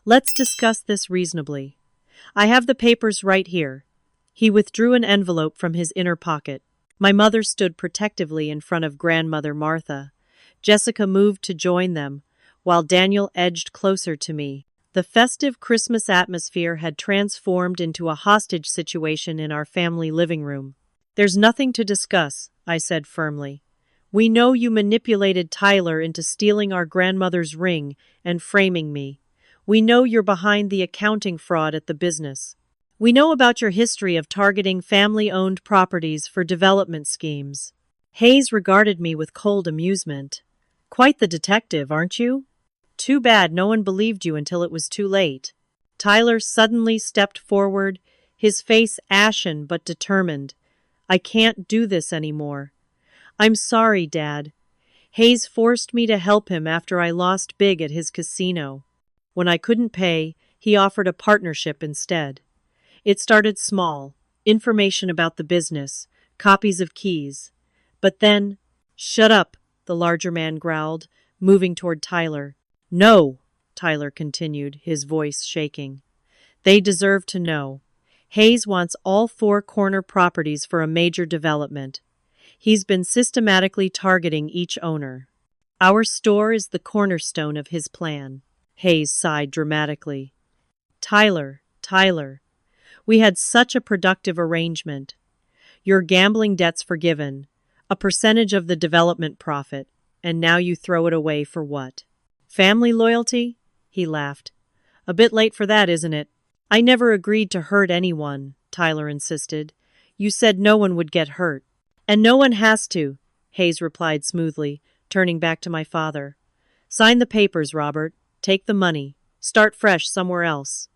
"let's discuss this reasonably. I have the papers right here. He withdrew an envelope from his inner pocket. My mother stood protectively in front of Grandmother Martha. Jessica moved to join them, while Daniel edged closer to me. The festive Christmas atmosphere had transformed into a hostage situation in our family living room. "There's nothing to discuss," I said firmly. "We know you manipulated Tyler into stealing our grandmother's ring and framing me. We know you're behind the accounting fraud at the business. We know about your history of targeting family-owned properties for development schemes." Hayes regarded me with cold amusement. "Quite the detective, aren't you? Too bad no one believed you until it was too late." Tyler suddenly stepped forward, his face ashen but determined. "I can't do this anymore." "I'm sorry, Dad. Hayes forced me to help him after I lost big at his casino. When I couldn't pay, he offered a partnership instead. It started small, information about the business, copies of keys. But then—" "Shut up," the larger man growled, moving toward Tyler. "No," Tyler continued, his voice shaking. "They deserve to know. Hayes wants all 4 corner properties for a major development. He's been systematically targeting each owner. Our store is the cornerstone of his plan." Hayes sighed dramatically. Tyler, we had such a productive arrangement. Your gambling debt's forgiven, a percentage of the development profit, and now you throw it away for what? Family loyalty?" He laughed. "A bit late for that, isn't it?" "I never agreed to hurt anyone," Tyler insisted. "You said no one would get hurt." "And no one has to," Hayes replied smoothly, turning back to my father. "Sign the papers, Robert. Take the money. Start fresh somewhere else.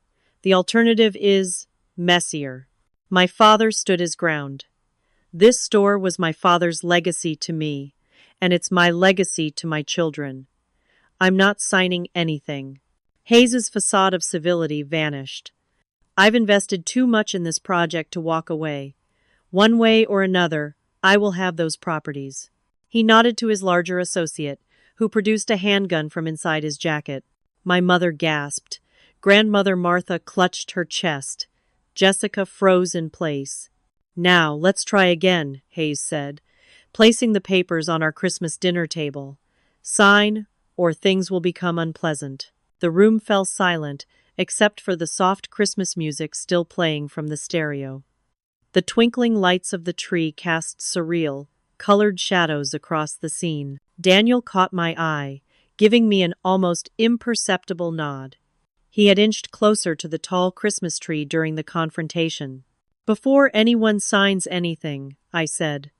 The alternative is messier." My father stood his ground. "This store was my father's legacy to me, and it's my legacy to my children. I'm not signing anything." Hayes's facade of civility vanished. "I've invested too much in this project to walk away. One way or another, I will have those properties." He nodded to his larger associate, who produced a handgun from inside his jacket. My mother gasped. Grandmother Martha clutched her chest. Jessica froze in place. "Now, let's try again," Hayes said, placing the papers on our Christmas dinner table. "Sign, or things will become unpleasant." The room fell silent, except for the soft Christmas music still playing from the stereo. The twinkling lights of the tree cast surreal, colored shadows across the scene. Daniel caught my eye, giving me an almost imperceptible nod. He had inched closer to the tall Christmas tree during the confrontation. "Before anyone signs anything," I said,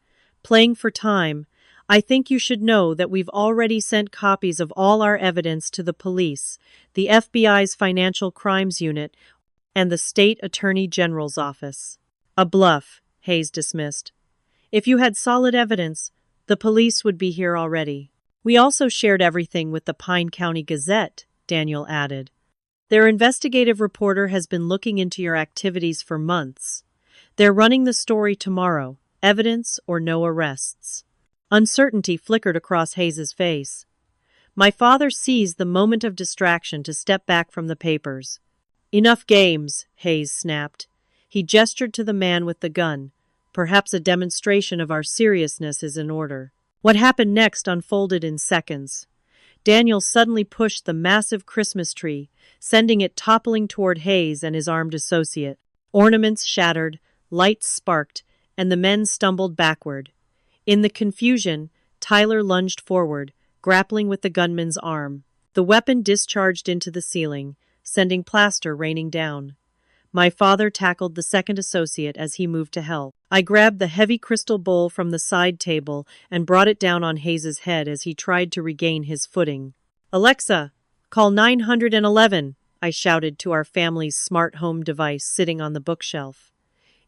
"playing for time, I think you should know that we've already sent copies of all our evidence to the police, the FBI's Financial Crimes Unit, and the State Attorney General's office." "A bluff," Hayes dismissed. "If you had solid evidence, the police would be here already." "We also shared everything with the Pine County Gazette," Daniel added. "Their investigative reporter has been looking into your activities for months. They're running the story tomorrow, evidence or no arrests." Uncertainty flickered across Hayes's face. My father seized the moment of distraction to step back from the papers. "Enough games," Hayes snapped. He gestured to the man with the gun. "Perhaps a demonstration of our seriousness is in order." What happened next unfolded in seconds. Daniel suddenly pushed the massive Christmas tree, sending it toppling toward Hayes and his armed associate. Ornaments shattered, lights sparked, and the men stumbled backward. In the confusion, Tyler lunged forward, grappling with the gunman's arm. The weapon discharged into the ceiling, sending plaster raining down. My father tackled the second associate as he moved to help. I grabbed the heavy crystal bowl from the side table and brought it down on Hayes's head as he tried to regain his footing. "Alexa, call 911, I shouted to our family's smart home device sitting on the bookshelf.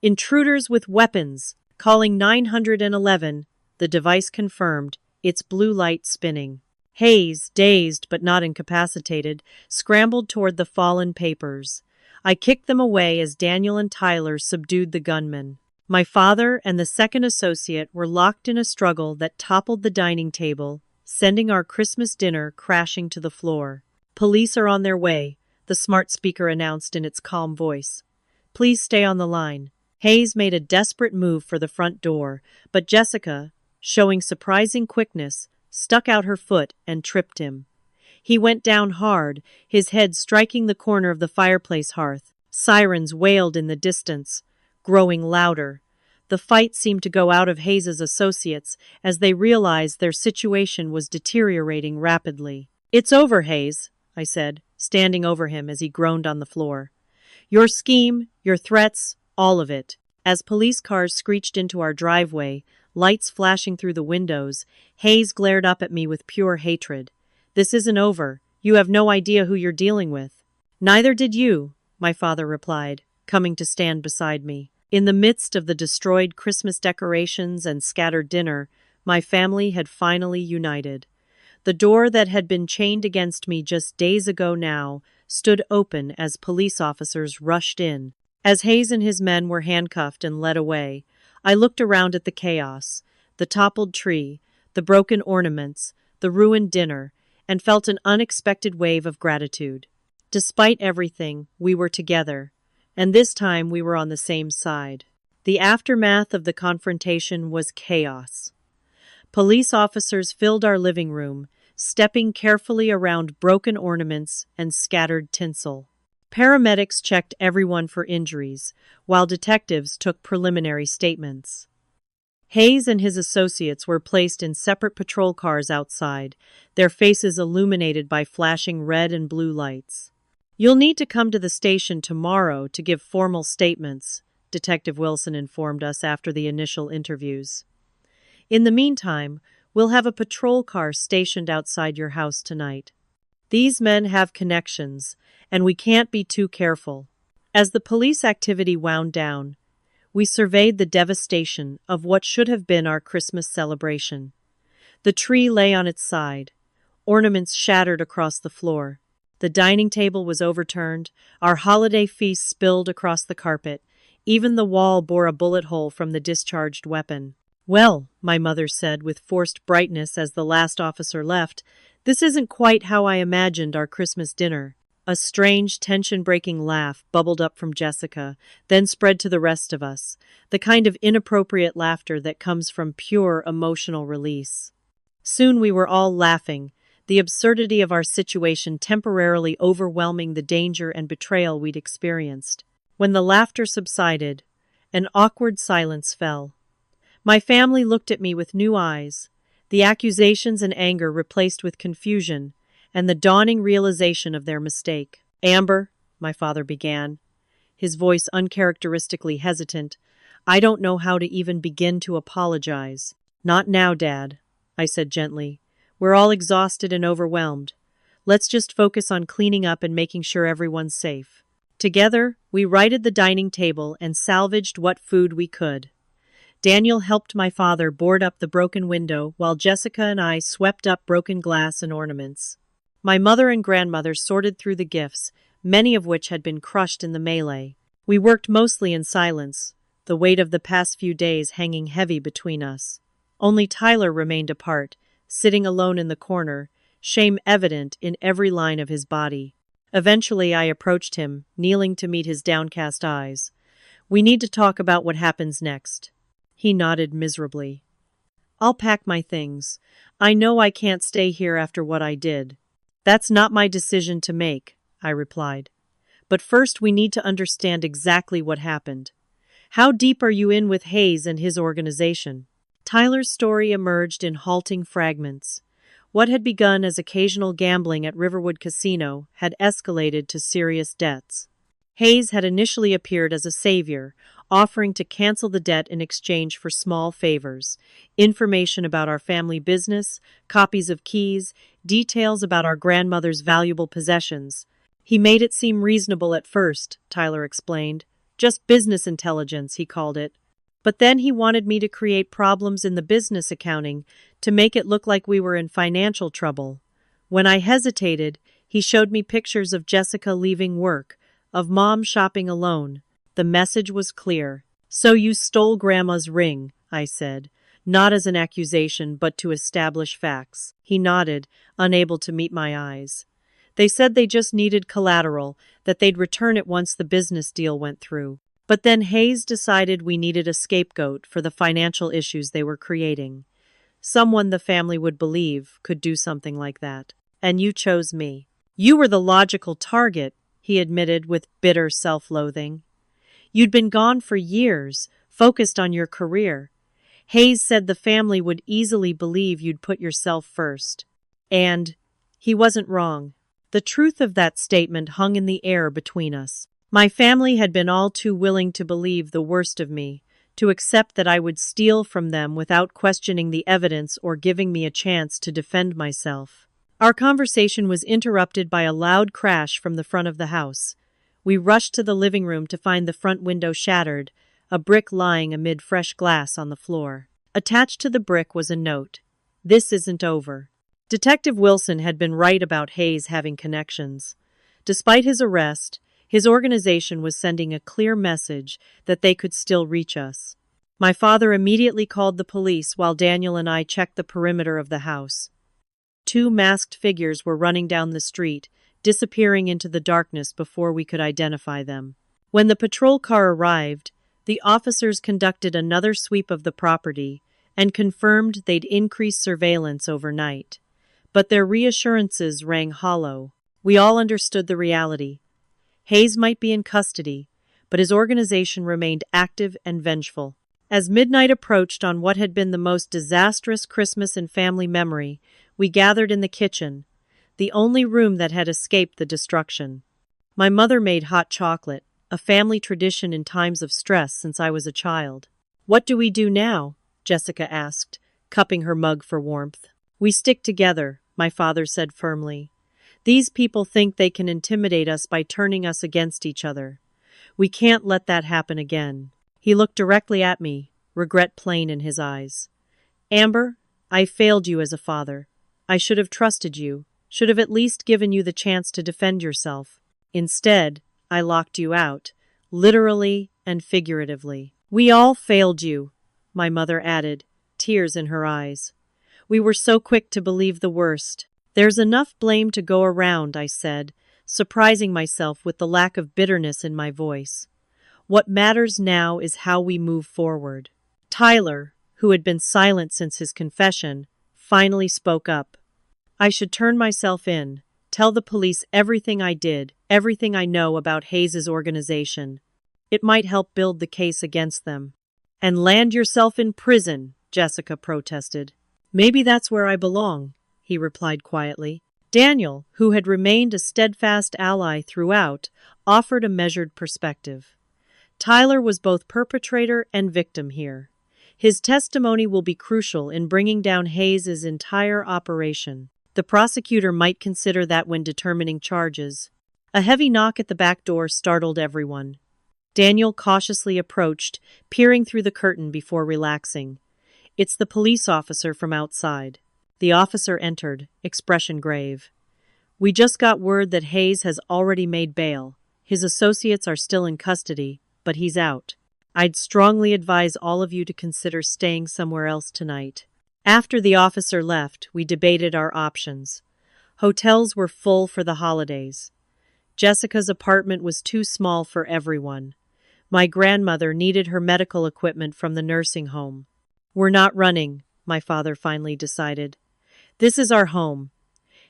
"Intruders with weapons, calling 911, the device confirmed, its blue light spinning. Hayes, dazed but not incapacitated, scrambled toward the fallen papers. I kicked them away as Daniel and Tyler subdued the gunman. My father and the second associate were locked in a struggle that toppled the dining table, sending our Christmas dinner crashing to the floor. "Police are on their way," the smart speaker announced in its calm voice. "Please stay on the line." Hayes made a desperate move for the front door, but Jessica, showing surprising quickness, stuck out her foot and tripped him. He went down hard, his head striking the corner of the fireplace hearth. Sirens wailed in the distance, growing louder. The fight seemed to go out of Hayes's associates as they realized their situation was deteriorating rapidly. "It's over, Hayes," I said, standing over him as he groaned on the floor. "Your scheme, your threats, all of it." As police cars screeched into our driveway, lights flashing through the windows, Hayes glared up at me with pure hatred. "This isn't over. You have no idea who you're dealing with." "Neither did you," my father replied, coming to stand beside me. In the midst of the destroyed Christmas decorations and scattered dinner, my family had finally united. The door that had been chained against me just days ago now stood open as police officers rushed in. As Hayes and his men were handcuffed and led away, I looked around at the chaos, the toppled tree, the broken ornaments, the ruined dinner, and felt an unexpected wave of gratitude. Despite everything, we were together, and this time we were on the same side. The aftermath of the confrontation was chaos. Police officers filled our living room, stepping carefully around broken ornaments and scattered tinsel. Paramedics checked everyone for injuries, while detectives took preliminary statements. Hayes and his associates were placed in separate patrol cars outside, their faces illuminated by flashing red and blue lights. "You'll need to come to the station tomorrow to give formal statements," Detective Wilson informed us after the initial interviews. "In the meantime, we'll have a patrol car stationed outside your house tonight. These men have connections, and we can't be too careful." As the police activity wound down, we surveyed the devastation of what should have been our Christmas celebration. The tree lay on its side, ornaments shattered across the floor. The dining table was overturned, our holiday feast spilled across the carpet. Even the wall bore a bullet hole from the discharged weapon. "Well," my mother said with forced brightness as the last officer left, "this isn't quite how I imagined our Christmas dinner." A strange, tension-breaking laugh bubbled up from Jessica, then spread to the rest of us, the kind of inappropriate laughter that comes from pure emotional release. Soon we were all laughing, the absurdity of our situation temporarily overwhelming the danger and betrayal we'd experienced. When the laughter subsided, an awkward silence fell. My family looked at me with new eyes, the accusations and anger replaced with confusion, and the dawning realization of their mistake. "Amber," my father began, his voice uncharacteristically hesitant, "I don't know how to even begin to apologize." "Not now, Dad," I said gently. "We're all exhausted and overwhelmed. Let's just focus on cleaning up and making sure everyone's safe." Together, we righted the dining table and salvaged what food we could. Daniel helped my father board up the broken window, while Jessica and I swept up broken glass and ornaments. My mother and grandmother sorted through the gifts, many of which had been crushed in the melee. We worked mostly in silence, the weight of the past few days hanging heavy between us. Only Tyler remained apart, sitting alone in the corner, shame evident in every line of his body. Eventually I approached him, kneeling to meet his downcast eyes. "We need to talk about what happens next." He nodded miserably. "I'll pack my things. I know I can't stay here after what I did." "That's not my decision to make," I replied. "But first we need to understand exactly what happened. How deep are you in with Hayes and his organization?" Tyler's story emerged in halting fragments. What had begun as occasional gambling at Riverwood Casino had escalated to serious debts. Hayes had initially appeared as a savior, offering to cancel the debt in exchange for small favors, information about our family business, copies of keys, details about our grandmother's valuable possessions. "He made it seem reasonable at first," Tyler explained. "Just business intelligence, he called it. But then he wanted me to create problems in the business accounting to make it look like we were in financial trouble. When I hesitated, he showed me pictures of Jessica leaving work, of Mom shopping alone. The message was clear. 'So you stole Grandma's ring,' I said, not as an accusation but to establish facts." He nodded, unable to meet my eyes. "They said they just needed collateral, that they'd return it once the business deal went through. But then Hayes decided we needed a scapegoat for the financial issues they were creating. Someone the family would believe could do something like that. And you chose me. You were the logical target, he admitted with bitter self-loathing. You'd been gone for years, focused on your career. Hayes said the family would easily believe you'd put yourself first. And he wasn't wrong. The truth of that statement hung in the air between us. My family had been all too willing to believe the worst of me, to accept that I would steal from them without questioning the evidence or giving me a chance to defend myself. Our conversation was interrupted by a loud crash from the front of the house. We rushed to the living room to find the front window shattered, a brick lying amid fresh glass on the floor. Attached to the brick was a note. "This isn't over." Detective Wilson had been right about Hayes having connections. Despite his arrest, his organization was sending a clear message that they could still reach us. My father immediately called the police while Daniel and I checked the perimeter of the house. 2 masked figures were running down the street, disappearing into the darkness before we could identify them. When the patrol car arrived, the officers conducted another sweep of the property and confirmed they'd increase surveillance overnight. But their reassurances rang hollow. We all understood the reality. Hayes might be in custody, but his organization remained active and vengeful. As midnight approached on what had been the most disastrous Christmas in family memory, we gathered in the kitchen, the only room that had escaped the destruction. My mother made hot chocolate, a family tradition in times of stress since I was a child. "What do we do now?" Jessica asked, cupping her mug for warmth. "We stick together," my father said firmly. "These people think they can intimidate us by turning us against each other. We can't let that happen again." He looked directly at me, regret plain in his eyes. "Amber, I failed you as a father. I should have trusted you, should have at least given you the chance to defend yourself. Instead, I locked you out, literally and figuratively." "We all failed you," my mother added, tears in her eyes. "We were so quick to believe the worst." "There's enough blame to go around," I said, surprising myself with the lack of bitterness in my voice. "What matters now is how we move forward." Tyler, who had been silent since his confession, finally spoke up. "I should turn myself in, tell the police everything I did, everything I know about Hayes' organization. It might help build the case against them." "And land yourself in prison," Jessica protested. "Maybe that's where I belong," he replied quietly. Daniel, who had remained a steadfast ally throughout, offered a measured perspective. "Tyler was both perpetrator and victim here. His testimony will be crucial in bringing down Hayes' entire operation. The prosecutor might consider that when determining charges." A heavy knock at the back door startled everyone. Daniel cautiously approached, peering through the curtain before relaxing. "It's the police officer from outside." The officer entered, expression grave. "We just got word that Hayes has already made bail. His associates are still in custody, but he's out. I'd strongly advise all of you to consider staying somewhere else tonight." After the officer left, we debated our options. Hotels were full for the holidays. Jessica's apartment was too small for everyone. My grandmother needed her medical equipment from the nursing home. "We're not running," my father finally decided. "This is our home.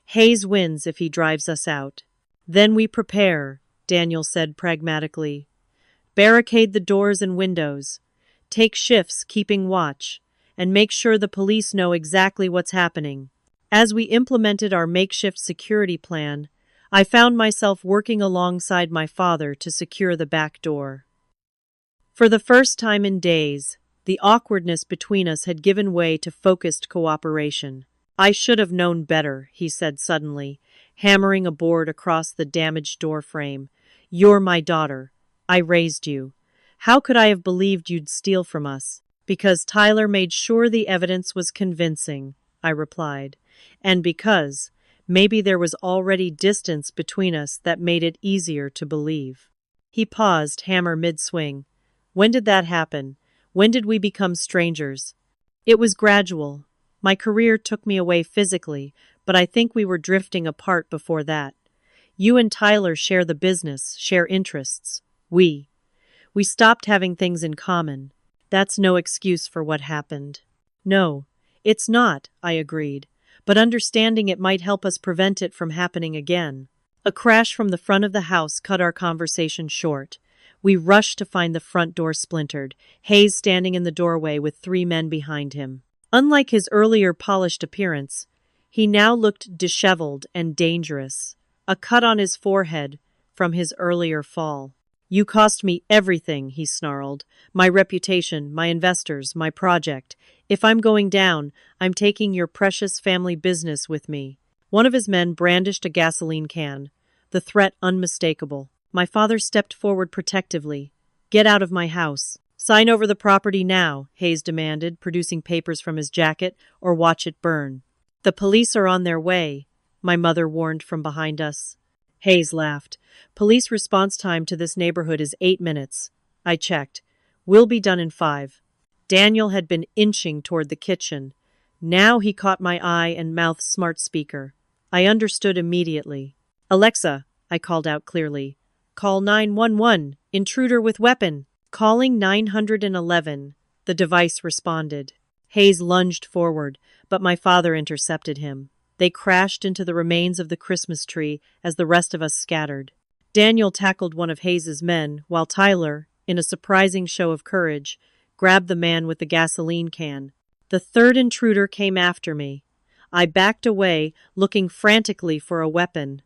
Hayes wins if he drives us out." "Then we prepare," Daniel said pragmatically. "Barricade the doors and windows. Take shifts keeping watch, and make sure the police know exactly what's happening." As we implemented our makeshift security plan, I found myself working alongside my father to secure the back door. For the first time in days, the awkwardness between us had given way to focused cooperation. "I should have known better," he said suddenly, hammering a board across the damaged door frame. "You're my daughter. I raised you. How could I have believed you'd steal from us?" "Because Tyler made sure the evidence was convincing," I replied. "And because maybe there was already distance between us that made it easier to believe." He paused, hammer mid-swing. "When did that happen? When did we become strangers?" "It was gradual. My career took me away physically, but I think we were drifting apart before that. You and Tyler share the business, share interests. We We stopped having things in common. That's no excuse for what happened. No, it's not, I agreed, but understanding it might help us prevent it from happening again. A crash from the front of the house cut our conversation short. We rushed to find the front door splintered, Hayes standing in the doorway with 3 men behind him. Unlike his earlier polished appearance, he now looked disheveled and dangerous. A cut on his forehead from his earlier fall. "You cost me everything," he snarled. "My reputation, my investors, my project. If I'm going down, I'm taking your precious family business with me." One of his men brandished a gasoline can, the threat unmistakable. My father stepped forward protectively. "Get out of my house." "Sign over the property now," Hayes demanded, producing papers from his jacket, "or watch it burn." "The police are on their way," my mother warned from behind us. Hayes laughed. "Police response time to this neighborhood is 8 minutes. I checked. We'll be done in 5. Daniel had been inching toward the kitchen. Now he caught my eye and mouthed smart speaker. I understood immediately. "Alexa," I called out clearly. "Call 911. Intruder with weapon." "Calling 911. The device responded. Hayes lunged forward, but my father intercepted him. They crashed into the remains of the Christmas tree as the rest of us scattered. Daniel tackled one of Hayes's men, while Tyler, in a surprising show of courage, grabbed the man with the gasoline can. The third intruder came after me. I backed away, looking frantically for a weapon.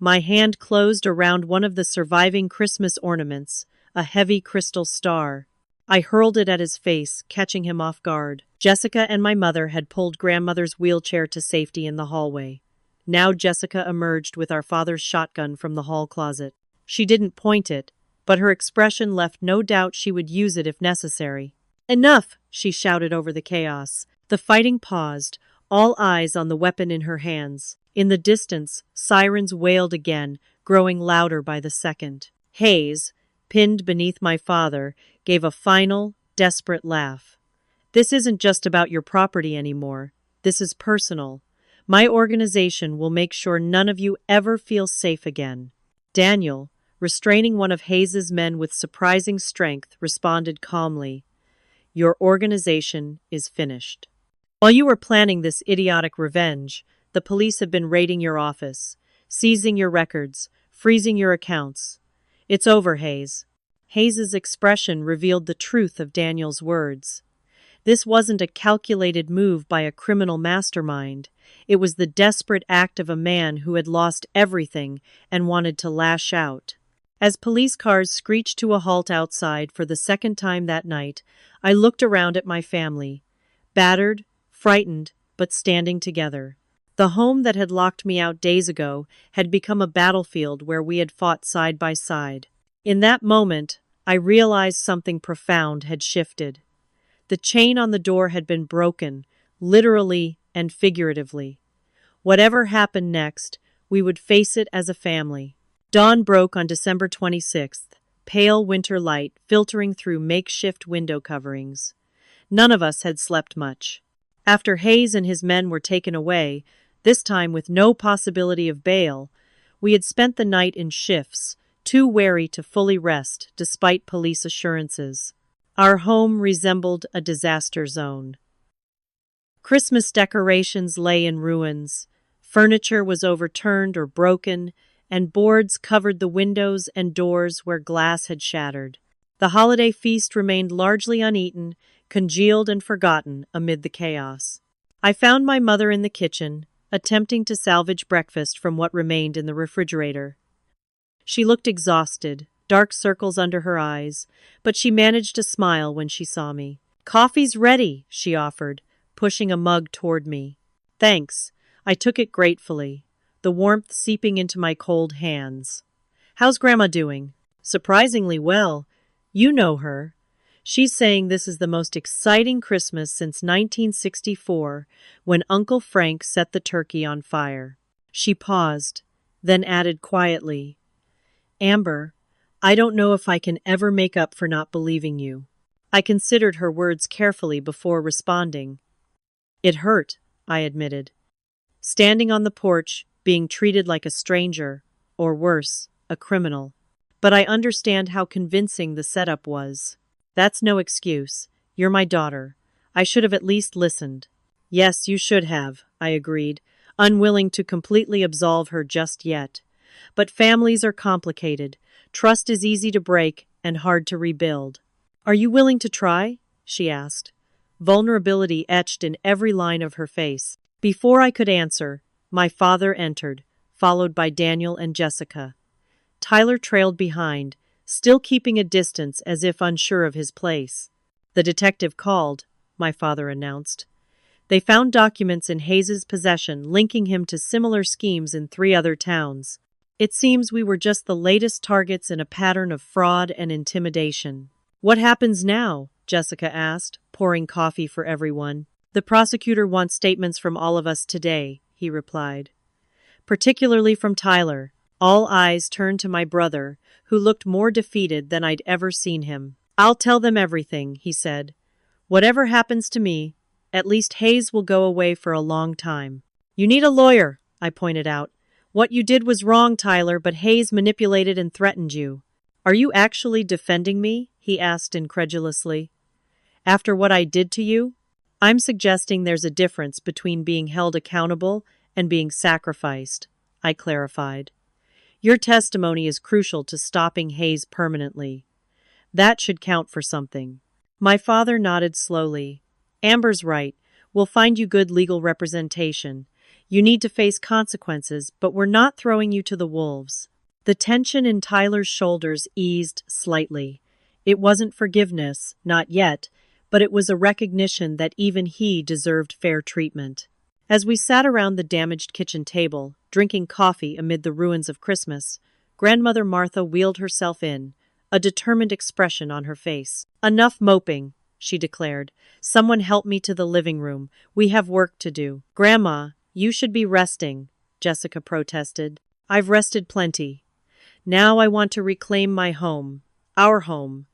My hand closed around one of the surviving Christmas ornaments, a heavy crystal star. I hurled it at his face, catching him off guard. Jessica and my mother had pulled grandmother's wheelchair to safety in the hallway. Now Jessica emerged with our father's shotgun from the hall closet. She didn't point it, but her expression left no doubt she would use it if necessary. "Enough!" she shouted over the chaos. The fighting paused, all eyes on the weapon in her hands. In the distance, sirens wailed again, growing louder by the second. Hayes, pinned beneath my father, gave a final, desperate laugh. "This isn't just about your property anymore. This is personal. My organization will make sure none of you ever feel safe again." Daniel, restraining one of Hayes's men with surprising strength, responded calmly, "Your organization is finished. While you were planning this idiotic revenge, the police have been raiding your office, seizing your records, freezing your accounts. It's over, Hayes." Hayes's expression revealed the truth of Daniel's words. This wasn't a calculated move by a criminal mastermind. It was the desperate act of a man who had lost everything and wanted to lash out. As police cars screeched to a halt outside for the second time that night, I looked around at my family, battered, frightened, but standing together. The home that had locked me out days ago had become a battlefield where we had fought side by side. In that moment, I realized something profound had shifted. The chain on the door had been broken, literally and figuratively. Whatever happened next, we would face it as a family. Dawn broke on December 26th, pale winter light filtering through makeshift window coverings. None of us had slept much. After Hayes and his men were taken away, this time with no possibility of bail, we had spent the night in shifts, too wary to fully rest despite police assurances. Our home resembled a disaster zone. Christmas decorations lay in ruins, furniture was overturned or broken, and boards covered the windows and doors where glass had shattered. The holiday feast remained largely uneaten, congealed and forgotten amid the chaos. I found my mother in the kitchen, attempting to salvage breakfast from what remained in the refrigerator. She looked exhausted, dark circles under her eyes, but she managed to smile when she saw me. "Coffee's ready," she offered, pushing a mug toward me. "Thanks." I took it gratefully, the warmth seeping into my cold hands. "How's Grandma doing?" "Surprisingly well. You know her. She's saying this is the most exciting Christmas since 1964, when Uncle Frank set the turkey on fire." She paused, then added quietly, "Amber, I don't know if I can ever make up for not believing you." I considered her words carefully before responding. "It hurt," I admitted. Standing on the porch, being treated like a stranger, or worse, a criminal. but I understand how convincing the setup was. That's no excuse. You're my daughter. I should have at least listened. Yes, you should have, I agreed, unwilling to completely absolve her just yet. But families are complicated. Trust is easy to break and hard to rebuild. Are you willing to try? She asked, vulnerability etched in every line of her face. Before I could answer, my father entered, followed by Daniel and Jessica. Tyler trailed behind, still keeping a distance as if unsure of his place. The detective called, my father announced. They found documents in Hayes's possession linking him to similar schemes in 3 other towns. It seems we were just the latest targets in a pattern of fraud and intimidation. What happens now? Jessica asked, pouring coffee for everyone. The prosecutor wants statements from all of us today, he replied. Particularly from Tyler. All eyes turned to my brother, who looked more defeated than I'd ever seen him. I'll tell them everything, he said. Whatever happens to me, at least Hayes will go away for a long time. You need a lawyer, I pointed out. What you did was wrong, Tyler, but Hayes manipulated and threatened you. Are you actually defending me? He asked incredulously. After what I did to you? I'm suggesting there's a difference between being held accountable and being sacrificed, I clarified. Your testimony is crucial to stopping Hayes permanently. That should count for something. My father nodded slowly. Amber's right. We'll find you good legal representation. You need to face consequences, but we're not throwing you to the wolves. The tension in Tyler's shoulders eased slightly. It wasn't forgiveness, not yet, but it was a recognition that even he deserved fair treatment. As we sat around the damaged kitchen table, drinking coffee amid the ruins of Christmas, Grandmother Martha wheeled herself in, a determined expression on her face. Enough moping, she declared. Someone help me to the living room. We have work to do. Grandma, you should be resting, Jessica protested. I've rested plenty. Now I want to reclaim my home, our home,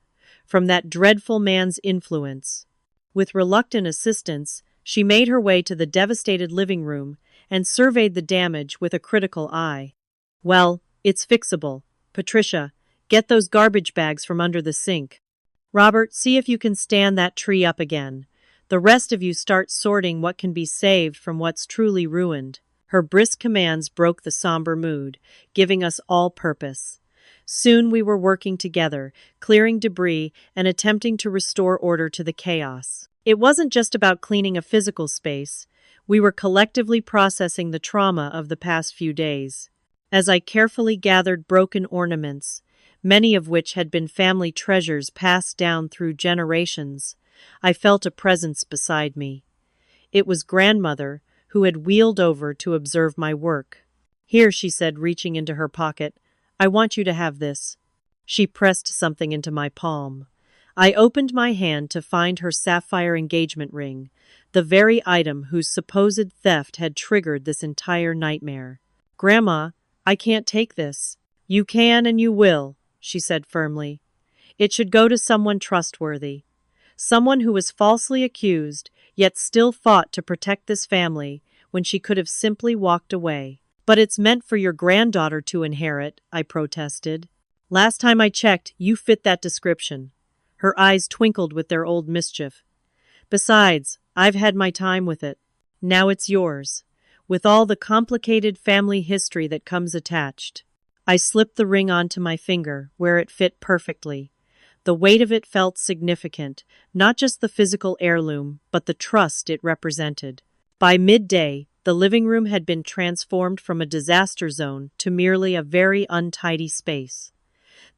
from that dreadful man's influence. With reluctant assistance, she made her way to the devastated living room and surveyed the damage with a critical eye. Well, it's fixable. Patricia, get those garbage bags from under the sink. Robert, see if you can stand that tree up again. The rest of you start sorting what can be saved from what's truly ruined. Her brisk commands broke the somber mood, giving us all purpose. Soon we were working together, clearing debris and attempting to restore order to the chaos. It wasn't just about cleaning a physical space. We were collectively processing the trauma of the past few days. As I carefully gathered broken ornaments, many of which had been family treasures passed down through generations, I felt a presence beside me. It was Grandmother, who had wheeled over to observe my work. Here, she said, reaching into her pocket, I want you to have this. She pressed something into my palm. I opened my hand to find her sapphire engagement ring, the very item whose supposed theft had triggered this entire nightmare. Grandma, I can't take this. You can and you will, she said firmly. It should go to someone trustworthy. Someone who was falsely accused, yet still fought to protect this family when she could have simply walked away. But it's meant for your granddaughter to inherit, I protested. Last time I checked, you fit that description. Her eyes twinkled with their old mischief. Besides, I've had my time with it. Now it's yours, with all the complicated family history that comes attached. I slipped the ring onto my finger, where it fit perfectly. The weight of it felt significant, not just the physical heirloom, but the trust it represented. By midday, the living room had been transformed from a disaster zone to merely a very untidy space.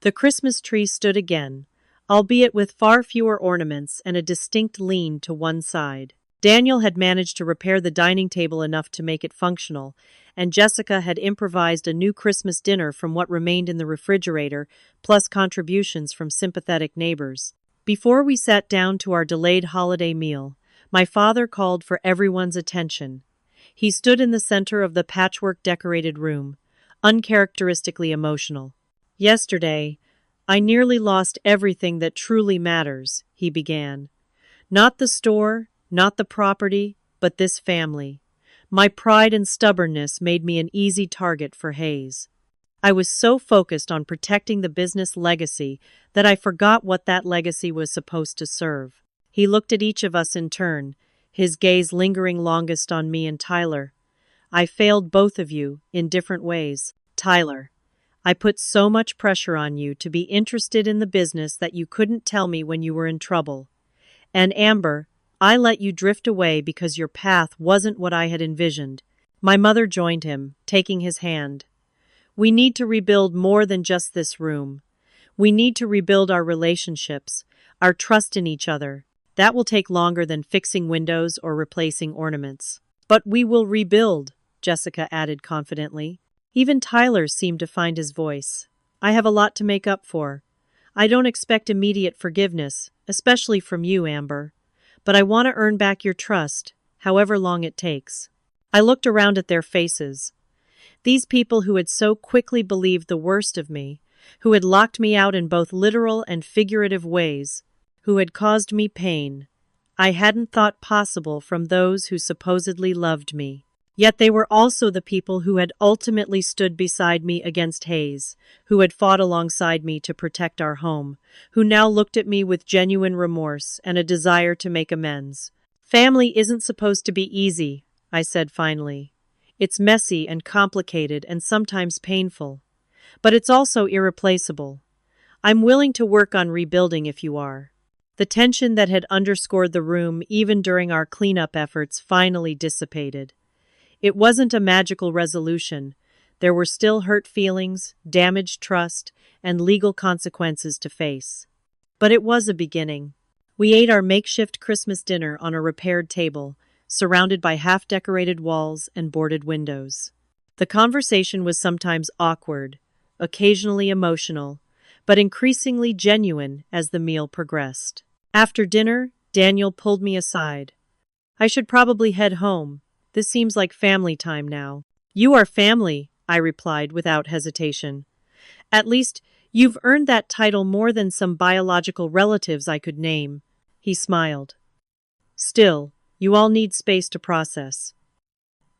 The Christmas tree stood again, albeit with far fewer ornaments and a distinct lean to one side. Daniel had managed to repair the dining table enough to make it functional, and Jessica had improvised a new Christmas dinner from what remained in the refrigerator, plus contributions from sympathetic neighbors. Before we sat down to our delayed holiday meal, my father called for everyone's attention. He stood in the center of the patchwork-decorated room, uncharacteristically emotional. Yesterday, I nearly lost everything that truly matters, he began. Not the store, not the property, but this family. My pride and stubbornness made me an easy target for Hayes. I was so focused on protecting the business legacy that I forgot what that legacy was supposed to serve. He looked at each of us in turn, his gaze lingering longest on me and Tyler. I failed both of you in different ways. Tyler, I put so much pressure on you to be interested in the business that you couldn't tell me when you were in trouble. And Amber, I let you drift away because your path wasn't what I had envisioned. My mother joined him, taking his hand. We need to rebuild more than just this room. We need to rebuild our relationships, our trust in each other. That will take longer than fixing windows or replacing ornaments. But we will rebuild, Jessica added confidently. Even Tyler seemed to find his voice. I have a lot to make up for. I don't expect immediate forgiveness, especially from you, Amber. But I want to earn back your trust, however long it takes. I looked around at their faces. These people who had so quickly believed the worst of me, who had locked me out in both literal and figurative ways, who had caused me pain, I hadn't thought possible from those who supposedly loved me. Yet they were also the people who had ultimately stood beside me against Hayes, who had fought alongside me to protect our home, who now looked at me with genuine remorse and a desire to make amends. Family isn't supposed to be easy, I said finally. It's messy and complicated and sometimes painful. But it's also irreplaceable. I'm willing to work on rebuilding if you are. The tension that had underscored the room even during our cleanup efforts finally dissipated. It wasn't a magical resolution. There were still hurt feelings, damaged trust, and legal consequences to face. But it was a beginning. We ate our makeshift Christmas dinner on a repaired table, surrounded by half-decorated walls and boarded windows. The conversation was sometimes awkward, occasionally emotional, but increasingly genuine as the meal progressed. After dinner, Daniel pulled me aside. I should probably head home. This seems like family time now. You are family, I replied without hesitation. At least, you've earned that title more than some biological relatives I could name. He smiled. Still, you all need space to process.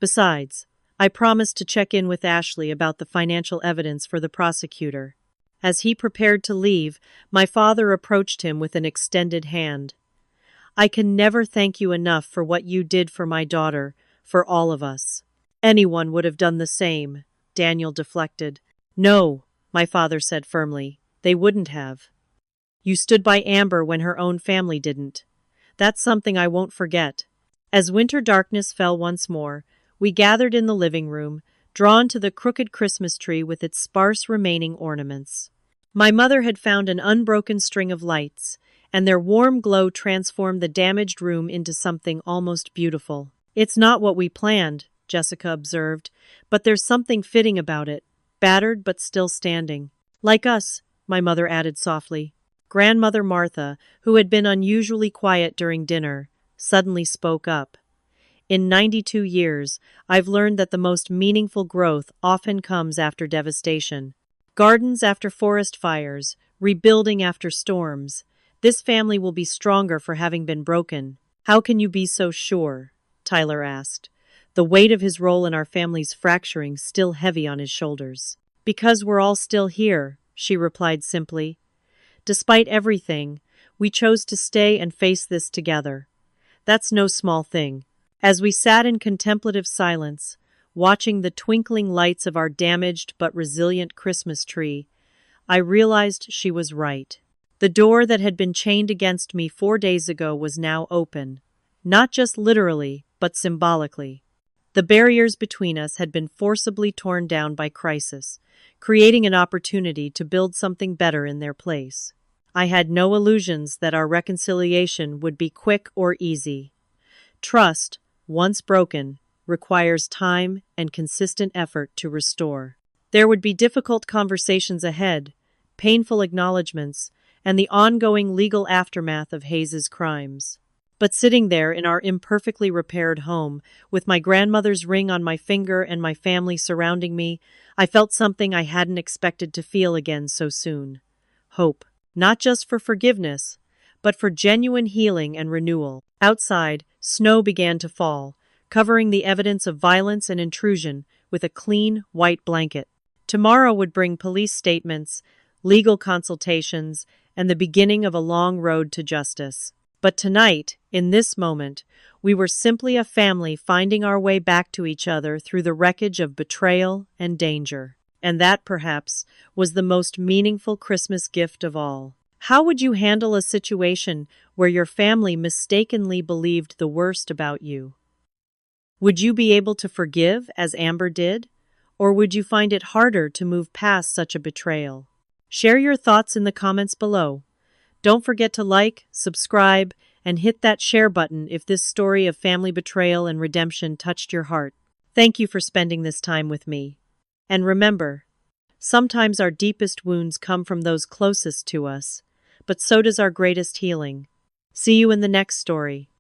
Besides, I promised to check in with Ashley about the financial evidence for the prosecutor. As he prepared to leave, my father approached him with an extended hand. I can never thank you enough for what you did for my daughter, for all of us. Anyone would have done the same, Daniel deflected. No, my father said firmly, they wouldn't have. You stood by Amber when her own family didn't. That's something I won't forget. As winter darkness fell once more, we gathered in the living room, drawn to the crooked Christmas tree with its sparse remaining ornaments. My mother had found an unbroken string of lights, and their warm glow transformed the damaged room into something almost beautiful. It's not what we planned, Jessica observed, but there's something fitting about it, battered but still standing. Like us, my mother added softly. Grandmother Martha, who had been unusually quiet during dinner, suddenly spoke up. In 92 years, I've learned that the most meaningful growth often comes after devastation. Gardens after forest fires, rebuilding after storms. This family will be stronger for having been broken. How can you be so sure? Tyler asked, the weight of his role in our family's fracturing still heavy on his shoulders. Because we're all still here, she replied simply. Despite everything, we chose to stay and face this together. That's no small thing. As we sat in contemplative silence, watching the twinkling lights of our damaged but resilient Christmas tree, I realized she was right. The door that had been chained against me 4 days ago was now open, not just literally, but symbolically. The barriers between us had been forcibly torn down by crisis, creating an opportunity to build something better in their place. I had no illusions that our reconciliation would be quick or easy. Trust, once broken, requires time and consistent effort to restore. There would be difficult conversations ahead, painful acknowledgments, and the ongoing legal aftermath of Hayes's crimes. But sitting there in our imperfectly repaired home, with my grandmother's ring on my finger and my family surrounding me, I felt something I hadn't expected to feel again so soon. Hope, not just for forgiveness, but for genuine healing and renewal. Outside, snow began to fall, covering the evidence of violence and intrusion with a clean, white blanket. Tomorrow would bring police statements, legal consultations, and the beginning of a long road to justice. But tonight, in this moment, we were simply a family finding our way back to each other through the wreckage of betrayal and danger. And that, perhaps, was the most meaningful Christmas gift of all. How would you handle a situation where your family mistakenly believed the worst about you? Would you be able to forgive, as Amber did? Or would you find it harder to move past such a betrayal? Share your thoughts in the comments below. Don't forget to like, subscribe, and hit that share button if this story of family betrayal and redemption touched your heart. Thank you for spending this time with me. And remember, sometimes our deepest wounds come from those closest to us, but so does our greatest healing. See you in the next story.